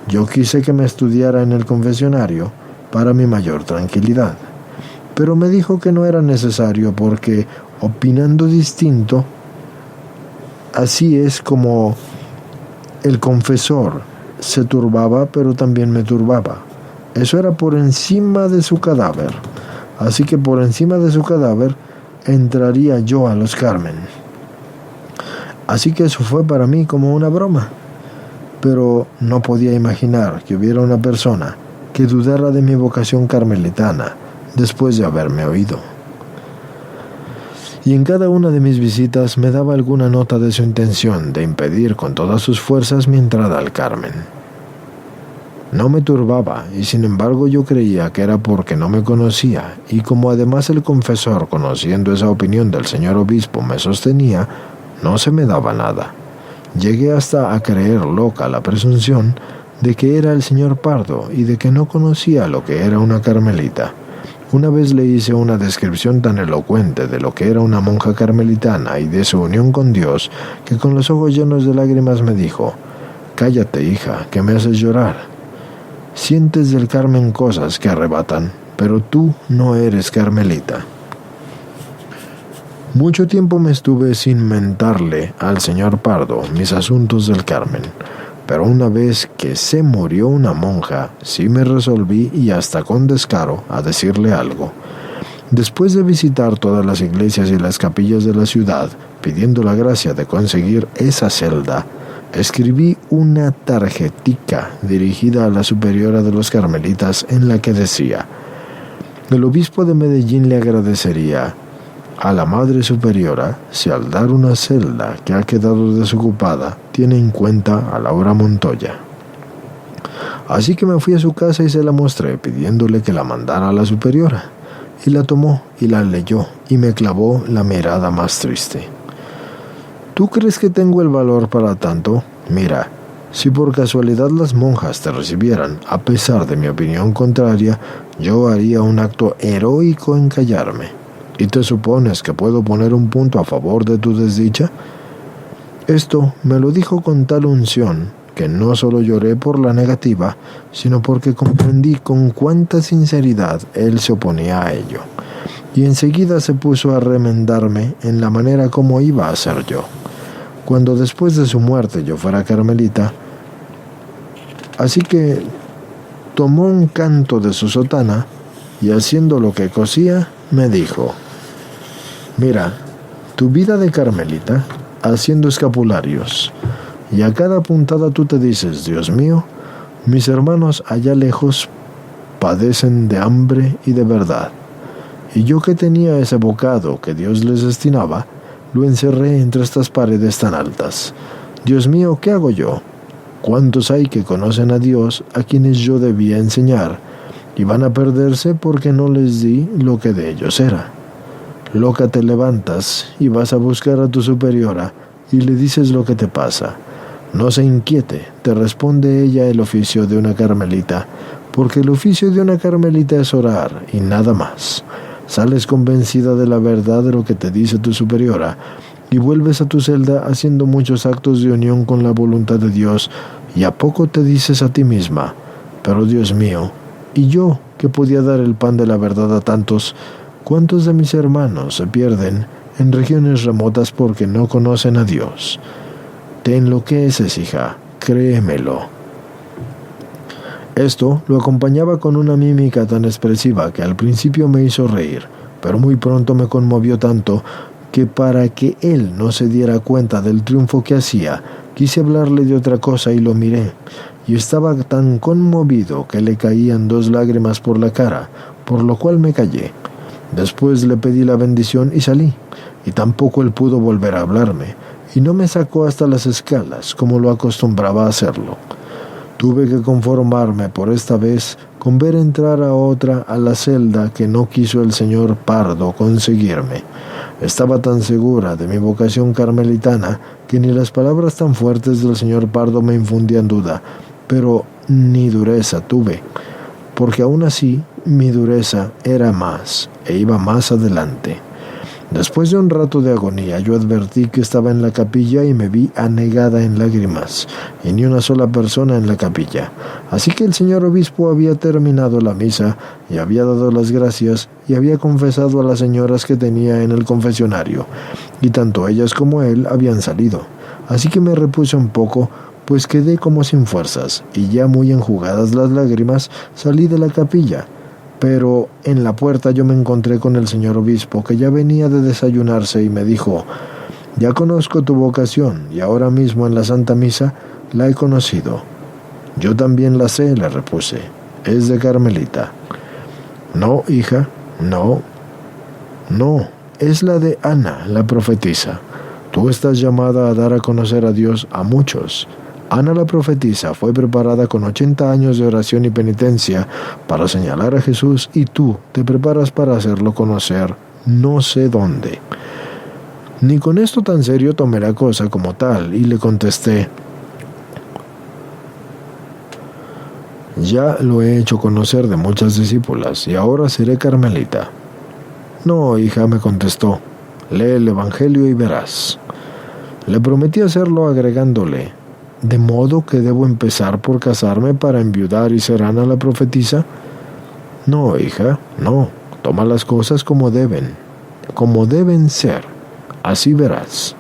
yo quise que me estudiara en el confesionario para mi mayor tranquilidad. Pero me dijo que no era necesario porque, opinando distinto, así es como el confesor se turbaba, pero también me turbaba. Eso era por encima de su cadáver. Así que por encima de su cadáver entraría yo a los Carmen. Así que eso fue para mí como una broma. Pero no podía imaginar que hubiera una persona que dudara de mi vocación carmelitana después de haberme oído. Y en cada una de mis visitas me daba alguna nota de su intención de impedir con todas sus fuerzas mi entrada al Carmen. No me turbaba, y sin embargo yo creía que era porque no me conocía, y como además el confesor, conociendo esa opinión del señor obispo, me sostenía, no se me daba nada. Llegué hasta a creer loca la presunción de que era el señor Pardo y de que no conocía lo que era una carmelita. Una vez le hice una descripción tan elocuente de lo que era una monja carmelitana y de su unión con Dios, que con los ojos llenos de lágrimas me dijo: «Cállate, hija, que me haces llorar. Sientes del Carmen cosas que arrebatan, pero tú no eres carmelita». Mucho tiempo me estuve sin mentarle al señor Pardo mis asuntos del Carmen, pero una vez que se murió una monja, sí me resolví, y hasta con descaro, a decirle algo. Después de visitar todas las iglesias y las capillas de la ciudad, pidiendo la gracia de conseguir esa celda, escribí una tarjetica dirigida a la superiora de los carmelitas en la que decía: «El obispo de Medellín le agradecería a la Madre Superiora si al dar una celda que ha quedado desocupada tiene en cuenta a Laura Montoya». Así que me fui a su casa y se la mostré, pidiéndole que la mandara a la superiora. Y la tomó y la leyó y me clavó la mirada más triste. «¿Tú crees que tengo el valor para tanto? Mira, si por casualidad las monjas te recibieran, a pesar de mi opinión contraria, yo haría un acto heroico en callarme. ¿Y te supones que puedo poner un punto a favor de tu desdicha?». Esto me lo dijo con tal unción que no solo lloré por la negativa, sino porque comprendí con cuánta sinceridad él se oponía a ello. Y enseguida se puso a remendarme en la manera como iba a ser yo, cuando después de su muerte yo fuera carmelita. Así que tomó un canto de su sotana y, haciendo lo que cosía, me dijo: «Mira, tu vida de carmelita, haciendo escapularios, y a cada puntada tú te dices: Dios mío, mis hermanos allá lejos padecen de hambre y de verdad, y yo que tenía ese bocado que Dios les destinaba, lo encerré entre estas paredes tan altas. Dios mío, ¿qué hago yo? ¿Cuántos hay que conocen a Dios, a quienes yo debía enseñar, y van a perderse porque no les di lo que de ellos era? Loca, te levantas y vas a buscar a tu superiora y le dices lo que te pasa. No se inquiete, te responde ella el oficio de una carmelita, porque el oficio de una carmelita es orar y nada más. Sales convencida de la verdad de lo que te dice tu superiora y vuelves a tu celda haciendo muchos actos de unión con la voluntad de Dios, y a poco te dices a ti misma: pero Dios mío, ¿y yo que podía dar el pan de la verdad a tantos? ¿Cuántos de mis hermanos se pierden en regiones remotas porque no conocen a Dios? Te enloqueces, hija, créemelo». Esto lo acompañaba con una mímica tan expresiva que al principio me hizo reír, pero muy pronto me conmovió tanto que, para que él no se diera cuenta del triunfo que hacía, quise hablarle de otra cosa y lo miré, y estaba tan conmovido que le caían 2 lágrimas por la cara, por lo cual me callé. Después le pedí la bendición y salí, y tampoco él pudo volver a hablarme, y no me sacó hasta las escalas como lo acostumbraba a hacerlo. Tuve que conformarme por esta vez con ver entrar a otra a la celda que no quiso el señor Pardo conseguirme. Estaba tan segura de mi vocación carmelitana que ni las palabras tan fuertes del señor Pardo me infundían duda, pero ni dureza tuve, porque aún así mi dureza era más e iba más adelante. Después de un rato de agonía, yo advertí que estaba en la capilla y me vi anegada en lágrimas, y ni una sola persona en la capilla. Así que el señor obispo había terminado la misa y había dado las gracias y había confesado a las señoras que tenía en el confesionario, y tanto ellas como él habían salido. Así que me repuse un poco, pues quedé como sin fuerzas, y ya muy enjugadas las lágrimas, salí de la capilla. Pero en la puerta yo me encontré con el señor obispo, que ya venía de desayunarse, y me dijo: «Ya conozco tu vocación, y ahora mismo en la Santa Misa la he conocido». «Yo también la sé», le repuse. «Es de Carmelita». «No, hija, no, es la de Ana, la profetisa. Tú estás llamada a dar a conocer a Dios a muchos». Ana la profetisa fue preparada con 80 años de oración y penitencia para señalar a Jesús, y tú te preparas para hacerlo conocer no sé dónde. Ni con esto tan serio tomé la cosa como tal y le contesté: «Ya lo he hecho conocer de muchas discípulas y ahora seré carmelita». «No, hija», me contestó, «lee el Evangelio y verás». Le prometí hacerlo agregándole: «¿De modo que debo empezar por casarme para enviudar y ser Ana la profetisa?». «No, hija, no. Toma las cosas como deben ser. Así verás».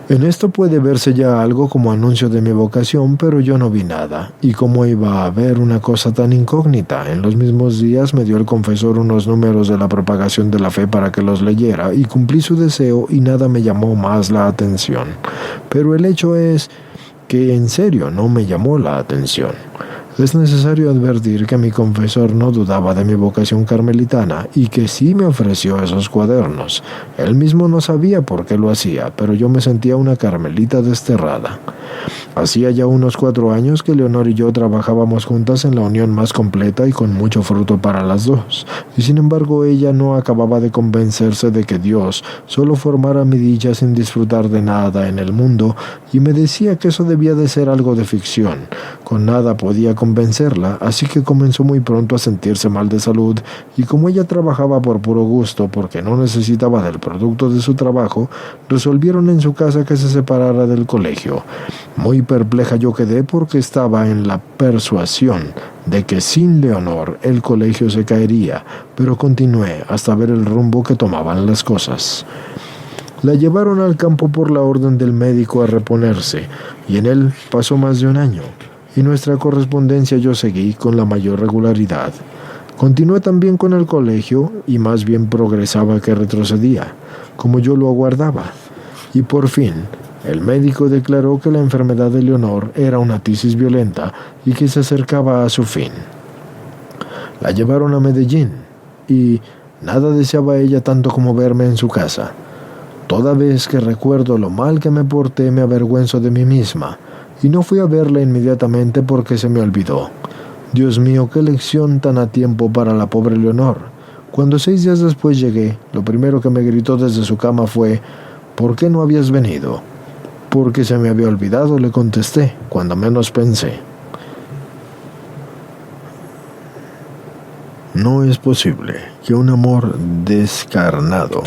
En esto puede verse ya algo como anuncio de mi vocación, pero yo no vi nada. ¿Y cómo iba a haber una cosa tan incógnita? En los mismos días me dio el confesor unos números de la propagación de la fe para que los leyera, y cumplí su deseo, y nada me llamó más la atención. Pero el hecho es que en serio no me llamó la atención. Es necesario advertir que mi confesor no dudaba de mi vocación carmelitana y que sí me ofreció esos cuadernos. Él mismo no sabía por qué lo hacía, pero yo me sentía una carmelita desterrada. Hacía ya unos 4 años que Leonor y yo trabajábamos juntas en la unión más completa y con mucho fruto para las dos, y sin embargo ella no acababa de convencerse de que Dios solo formara mi dicha sin disfrutar de nada en el mundo, y me decía que eso debía de ser algo de ficción. Con nada podía convencerla, así que comenzó muy pronto a sentirse mal de salud, y como ella trabajaba por puro gusto porque no necesitaba del producto de su trabajo, resolvieron en su casa que se separara del colegio. Muy perpleja yo quedé porque estaba en la persuasión de que sin Leonor el colegio se caería, pero continué hasta ver el rumbo que tomaban las cosas. La llevaron al campo por la orden del médico a reponerse, y en él pasó más de un año, y nuestra correspondencia yo seguí con la mayor regularidad. Continué también con el colegio, y más bien progresaba que retrocedía, como yo lo aguardaba, y por fin el médico declaró que la enfermedad de Leonor era una tisis violenta y que se acercaba a su fin. La llevaron a Medellín, y nada deseaba ella tanto como verme en su casa. Toda vez que recuerdo lo mal que me porté, me avergüenzo de mí misma, y no fui a verla inmediatamente porque se me olvidó. Dios mío, qué lección tan a tiempo para la pobre Leonor. Cuando 6 días después llegué, lo primero que me gritó desde su cama fue: «¿Por qué no habías venido?». «Porque se me había olvidado», le contesté, cuando menos pensé. No es posible que un amor descarnado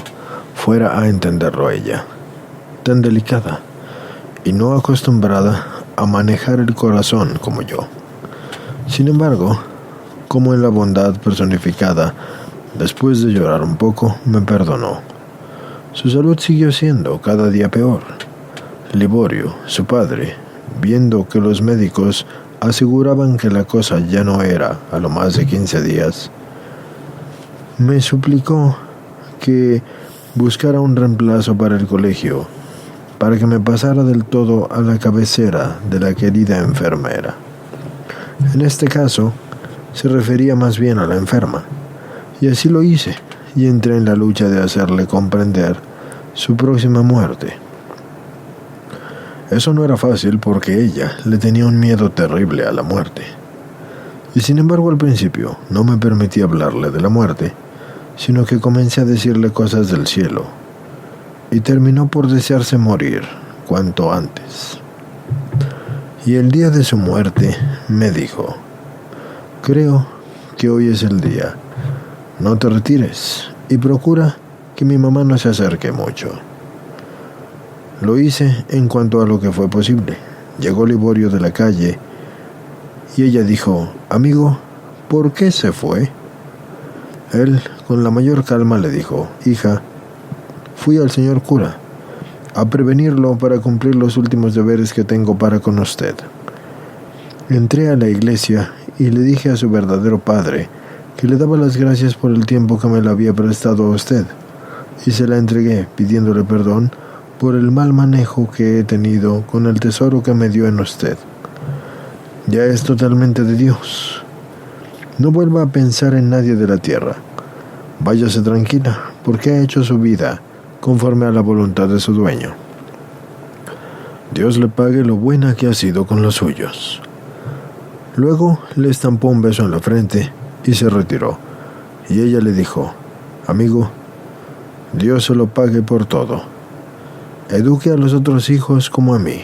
fuera a entenderlo a ella, tan delicada y no acostumbrada a manejar el corazón como yo. Sin embargo, como en la bondad personificada, después de llorar un poco, me perdonó. Su salud siguió siendo cada día peor. Liborio, su padre, viendo que los médicos aseguraban que la cosa ya no era a lo más de 15 días, me suplicó que buscara un reemplazo para el colegio, para que me pasara del todo a la cabecera de la querida enfermera. En este caso, se refería más bien a la enferma, Y así lo hice, y entré en la lucha de hacerle comprender su próxima muerte. Eso no era fácil porque ella le tenía un miedo terrible a la muerte. Y sin embargo al principio no me permití hablarle de la muerte, sino que comencé a decirle cosas del cielo, y terminó por desearse morir cuanto antes. Y el día de su muerte me dijo: creo que hoy es el día. No te retires y procura que mi mamá no se acerque mucho. Lo hice en cuanto a lo que fue posible. Llegó Liborio de la calle y ella dijo: amigo, ¿por qué se fue? Él, con la mayor calma, le dijo: hija, fui al señor cura a prevenirlo para cumplir los últimos deberes que tengo para con usted. Entré a la iglesia y le dije a su verdadero padre que le daba las gracias por el tiempo que me lo había prestado a usted, y se la entregué pidiéndole perdón por el mal manejo que he tenido con el tesoro que me dio en usted. Ya es totalmente de Dios. No vuelva a pensar en nadie de la tierra. Váyase tranquila, porque ha hecho su vida conforme a la voluntad de su dueño. Dios le pague lo buena que ha sido con los suyos. Luego le estampó un beso en la frente y se retiró, y ella le dijo: amigo, Dios se lo pague por todo. Eduque a los otros hijos como a mí.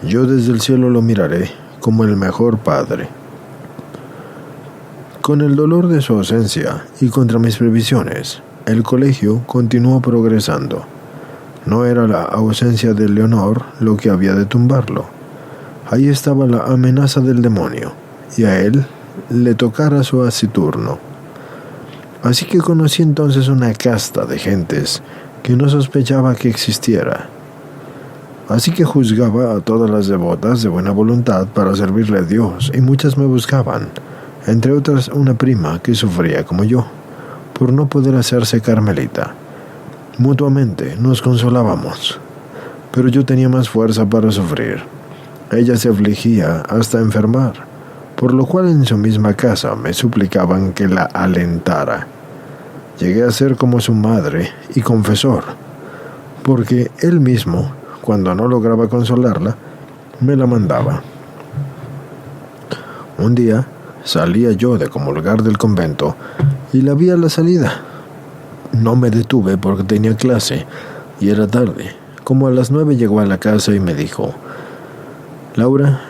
Yo desde el cielo lo miraré como el mejor padre. Con el dolor de su ausencia y contra mis previsiones, el colegio continuó progresando. No era la ausencia de Leonor lo que había de tumbarlo. Ahí estaba la amenaza del demonio, y a él le tocara su taciturno. Así que conocí entonces una casta de gentes que no sospechaba que existiera. Así que juzgaba a todas las devotas de buena voluntad para servirle a Dios, y muchas me buscaban, entre otras una prima que sufría como yo, por no poder hacerse carmelita. Mutuamente nos consolábamos, pero yo tenía más fuerza para sufrir. Ella se afligía hasta enfermar, por lo cual en su misma casa me suplicaban que la alentara. Llegué a ser como su madre y confesor, porque él mismo, cuando no lograba consolarla, me la mandaba. Un día salía yo de comulgar del convento y la vi a la salida. No me detuve porque tenía clase y era tarde. Como a las 9 llegó a la casa y me dijo: Laura,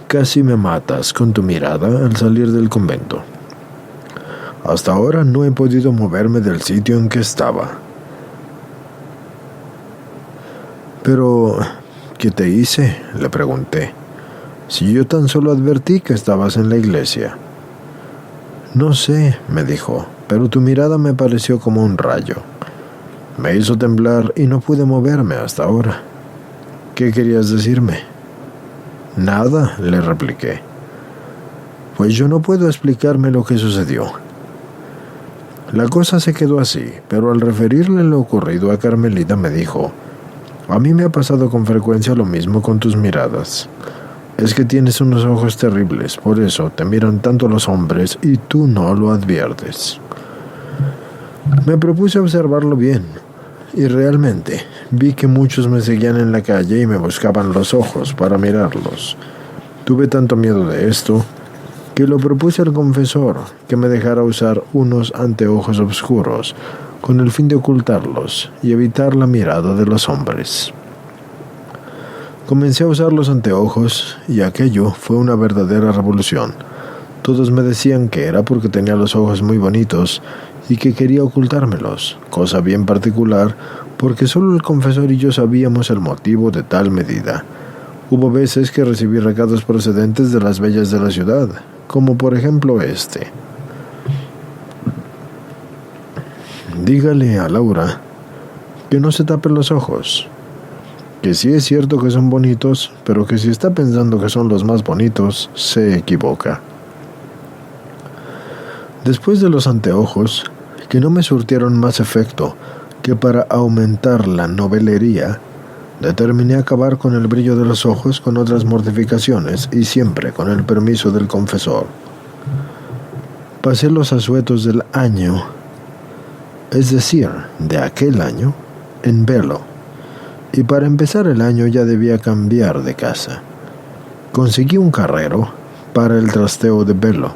casi me matas con tu mirada al salir del convento. Hasta ahora no he podido moverme del sitio en que estaba. Pero, ¿qué te hice?, le pregunté. Si yo tan solo advertí que estabas en la iglesia. No sé, me dijo, pero tu mirada me pareció como un rayo. Me hizo temblar y no pude moverme hasta ahora. ¿Qué querías decirme? Nada, le repliqué. Pues yo no puedo explicarme lo que sucedió. La cosa se quedó así, pero al referirle lo ocurrido a Carmelita me dijo: a mí me ha pasado con frecuencia lo mismo con tus miradas. Es que tienes unos ojos terribles, por eso te miran tanto los hombres y tú no lo adviertes. Me propuse observarlo bien, y realmente vi que muchos me seguían en la calle y me buscaban los ojos para mirarlos. Tuve tanto miedo de esto que lo propuse al confesor que me dejara usar unos anteojos oscuros con el fin de ocultarlos y evitar la mirada de los hombres. Comencé a usar los anteojos y aquello fue una verdadera revolución. Todos me decían que era porque tenía los ojos muy bonitos y que quería ocultármelos, cosa bien particular porque solo el confesor y yo sabíamos el motivo de tal medida. Hubo veces que recibí recados procedentes de las bellas de la ciudad, como por ejemplo este: dígale a Laura que no se tape los ojos, que sí es cierto que son bonitos, pero que si está pensando que son los más bonitos, se equivoca. Después de los anteojos, que no me surtieron más efecto que para aumentar la novelería, determiné acabar con el brillo de los ojos con otras mortificaciones y siempre con el permiso del confesor. pasé los asuetos del año, es decir, de aquel año, en velo, y para empezar el año ya debía cambiar de casa. Conseguí un carrero para el trasteo de velo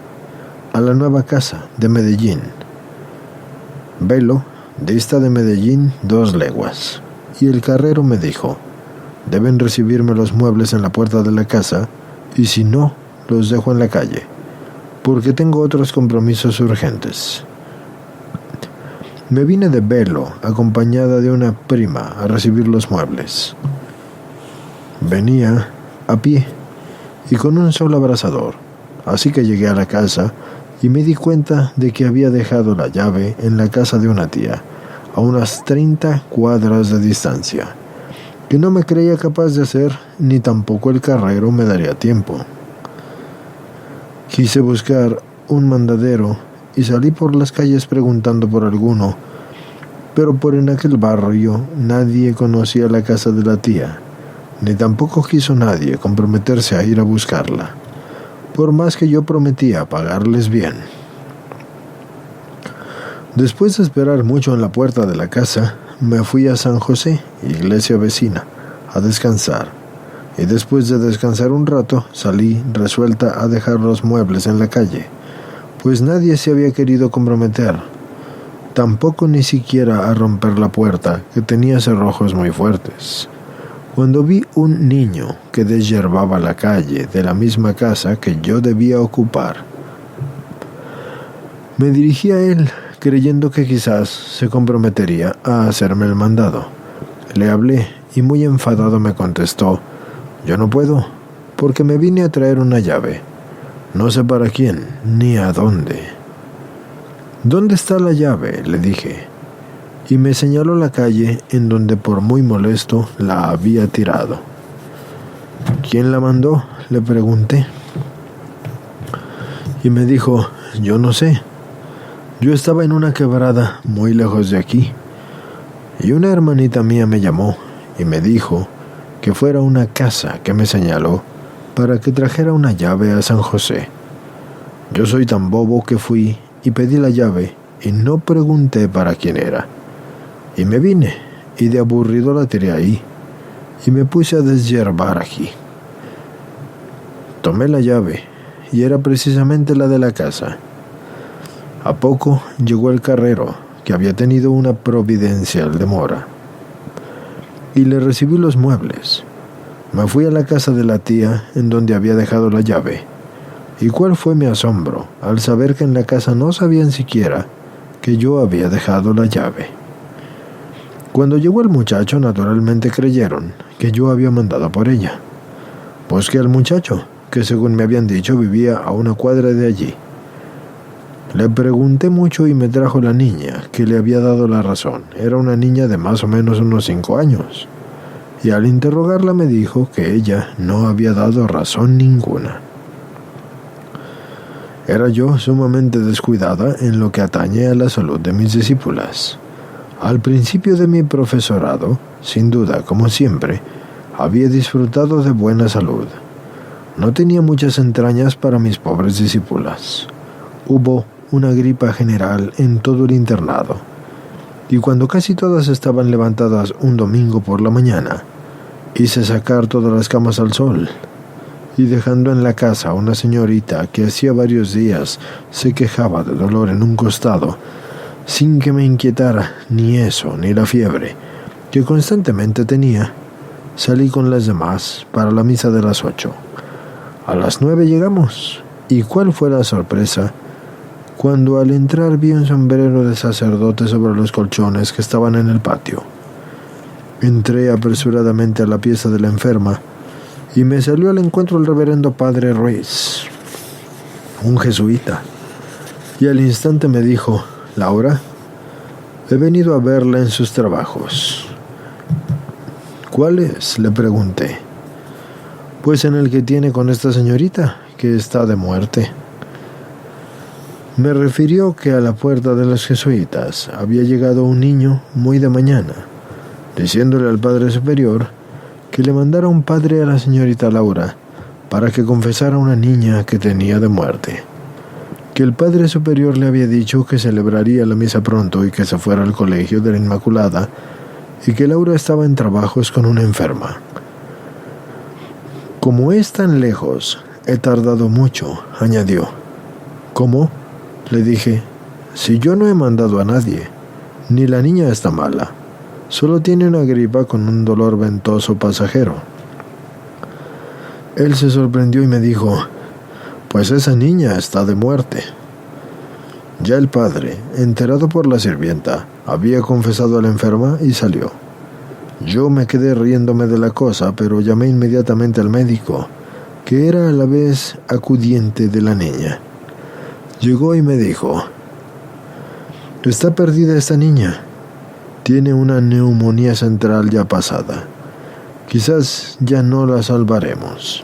a la nueva casa de Medellín. Velo dista de Medellín 2 leguas, y el carrero me dijo: deben recibirme los muebles en la puerta de la casa, y si no, los dejo en la calle, porque tengo otros compromisos urgentes. Me vine de Velo, acompañada de una prima, a recibir los muebles. Venía a pie y con un solo abrazador, así que llegué a la casa y me di cuenta de que había dejado la llave en la casa de una tía, a unas 30 cuadras de distancia, que no me creía capaz de hacer, ni tampoco el carrero me daría tiempo. Quise buscar un mandadero y salí por las calles preguntando por alguno, pero por en aquel barrio nadie conocía la casa de la tía, ni tampoco quiso nadie comprometerse a ir a buscarla, por más que yo prometía pagarles bien. Después de esperar mucho en la puerta de la casa, me fui a San José, iglesia vecina, a descansar, y después de descansar un rato salí resuelta a dejar los muebles en la calle, pues nadie se había querido comprometer, tampoco ni siquiera a romper la puerta, que tenía cerrojos muy fuertes, cuando vi un niño que desyerbaba la calle de la misma casa que yo debía ocupar. Me dirigí a él, creyendo que quizás se comprometería a hacerme el mandado. Le hablé y muy enfadado me contestó: yo no puedo, porque me vine a traer una llave. No sé para quién, ni a dónde. ¿Dónde está la llave?, le dije, y me señaló la calle en donde por muy molesto la había tirado. ¿Quién la mandó?, le pregunté. Y me dijo: yo no sé. Yo estaba en una quebrada muy lejos de aquí, y una hermanita mía me llamó y me dijo que fuera a una casa que me señaló para que trajera una llave a San José. Yo soy tan bobo que fui y pedí la llave y no pregunté para quién era. Y me vine y de aburrido la tiré ahí y me puse a deshiervar aquí. Tomé la llave y era precisamente la de la casa. A poco llegó el carrero, que había tenido una providencial demora, y le recibí los muebles. Me fui a la casa de la tía en donde había dejado la llave, y cuál fue mi asombro al saber que en la casa no sabían siquiera que yo había dejado la llave. Cuando llegó el muchacho, naturalmente creyeron que yo había mandado por ella. Busqué al muchacho, que según me habían dicho vivía a una cuadra de allí. Le pregunté mucho y me trajo la niña, que le había dado la razón. Era una niña de más o menos unos 5 años. Y al interrogarla me dijo que ella no había dado razón ninguna. Era yo sumamente descuidada en lo que atañe a la salud de mis discípulas. Al principio de mi profesorado, sin duda, como siempre, había disfrutado de buena salud. No tenía muchas entrañas para mis pobres discípulas. Hubo una gripa general en todo el internado, y cuando casi todas estaban levantadas un domingo por la mañana, hice sacar todas las camas al sol, y dejando en la casa a una señorita que hacía varios días se quejaba de dolor en un costado, sin que me inquietara ni eso ni la fiebre que constantemente tenía, salí con las demás para la misa de las 8. A las 9 llegamos, y ¿cuál fue la sorpresa cuando al entrar vi un sombrero de sacerdote sobre los colchones que estaban en el patio? Entré apresuradamente a la pieza de la enferma y me salió al encuentro el reverendo padre Ruiz, un jesuita, y al instante me dijo: Laura, he venido a verla en sus trabajos. ¿Cuáles?, le pregunté. Pues en el que tiene con esta señorita, que está de muerte. Me refirió que a la puerta de los jesuitas había llegado un niño muy de mañana, diciéndole al padre superior que le mandara un padre a la señorita Laura para que confesara a una niña que tenía de muerte, que el Padre Superior le había dicho que celebraría la misa pronto y que se fuera al colegio de la Inmaculada, y que Laura estaba en trabajos con una enferma. Como es tan lejos, he tardado mucho, añadió. ¿Cómo? Le dije, si yo no he mandado a nadie, ni la niña está mala, solo tiene una gripa con un dolor ventoso pasajero. Él se sorprendió y me dijo, pues esa niña está de muerte. Ya el padre, enterado por la sirvienta, había confesado a la enferma y salió. Yo me quedé riéndome de la cosa, pero llamé inmediatamente al médico, que era a la vez acudiente de la niña. Llegó y me dijo, está perdida esta niña. Tiene una neumonía central ya pasada. Quizás ya no la salvaremos.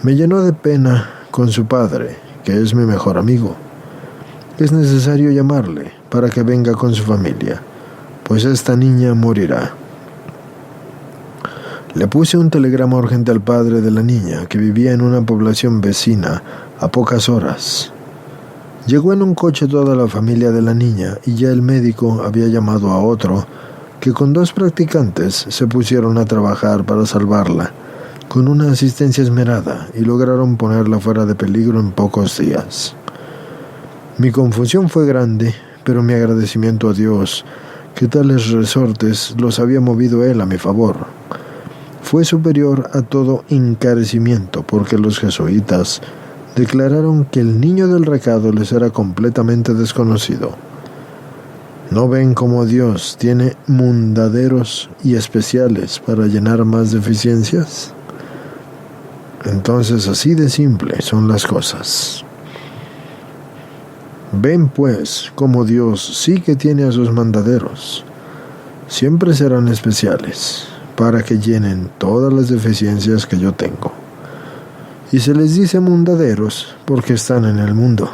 Me llenó de pena con su padre, que es mi mejor amigo. Es necesario llamarle para que venga con su familia, pues esta niña morirá. Le puse un telegrama urgente al padre de la niña, que vivía en una población vecina a pocas horas. Llegó en un coche toda la familia de la niña y ya el médico había llamado a otro, que con 2 practicantes se pusieron a trabajar para salvarla, con una asistencia esmerada, y lograron ponerla fuera de peligro en pocos días. Mi confusión fue grande, pero mi agradecimiento a Dios, que tales resortes los había movido Él a mi favor, fue superior a todo encarecimiento, porque los jesuitas declararon que el niño del recado les era completamente desconocido. ¿No ven cómo Dios tiene mundaderos y especiales para llenar más deficiencias? Entonces, así de simple son las cosas. Ven pues cómo Dios sí que tiene a sus mandaderos. Siempre serán especiales, para que llenen todas las deficiencias que yo tengo. Y se les dice mundaderos porque están en el mundo.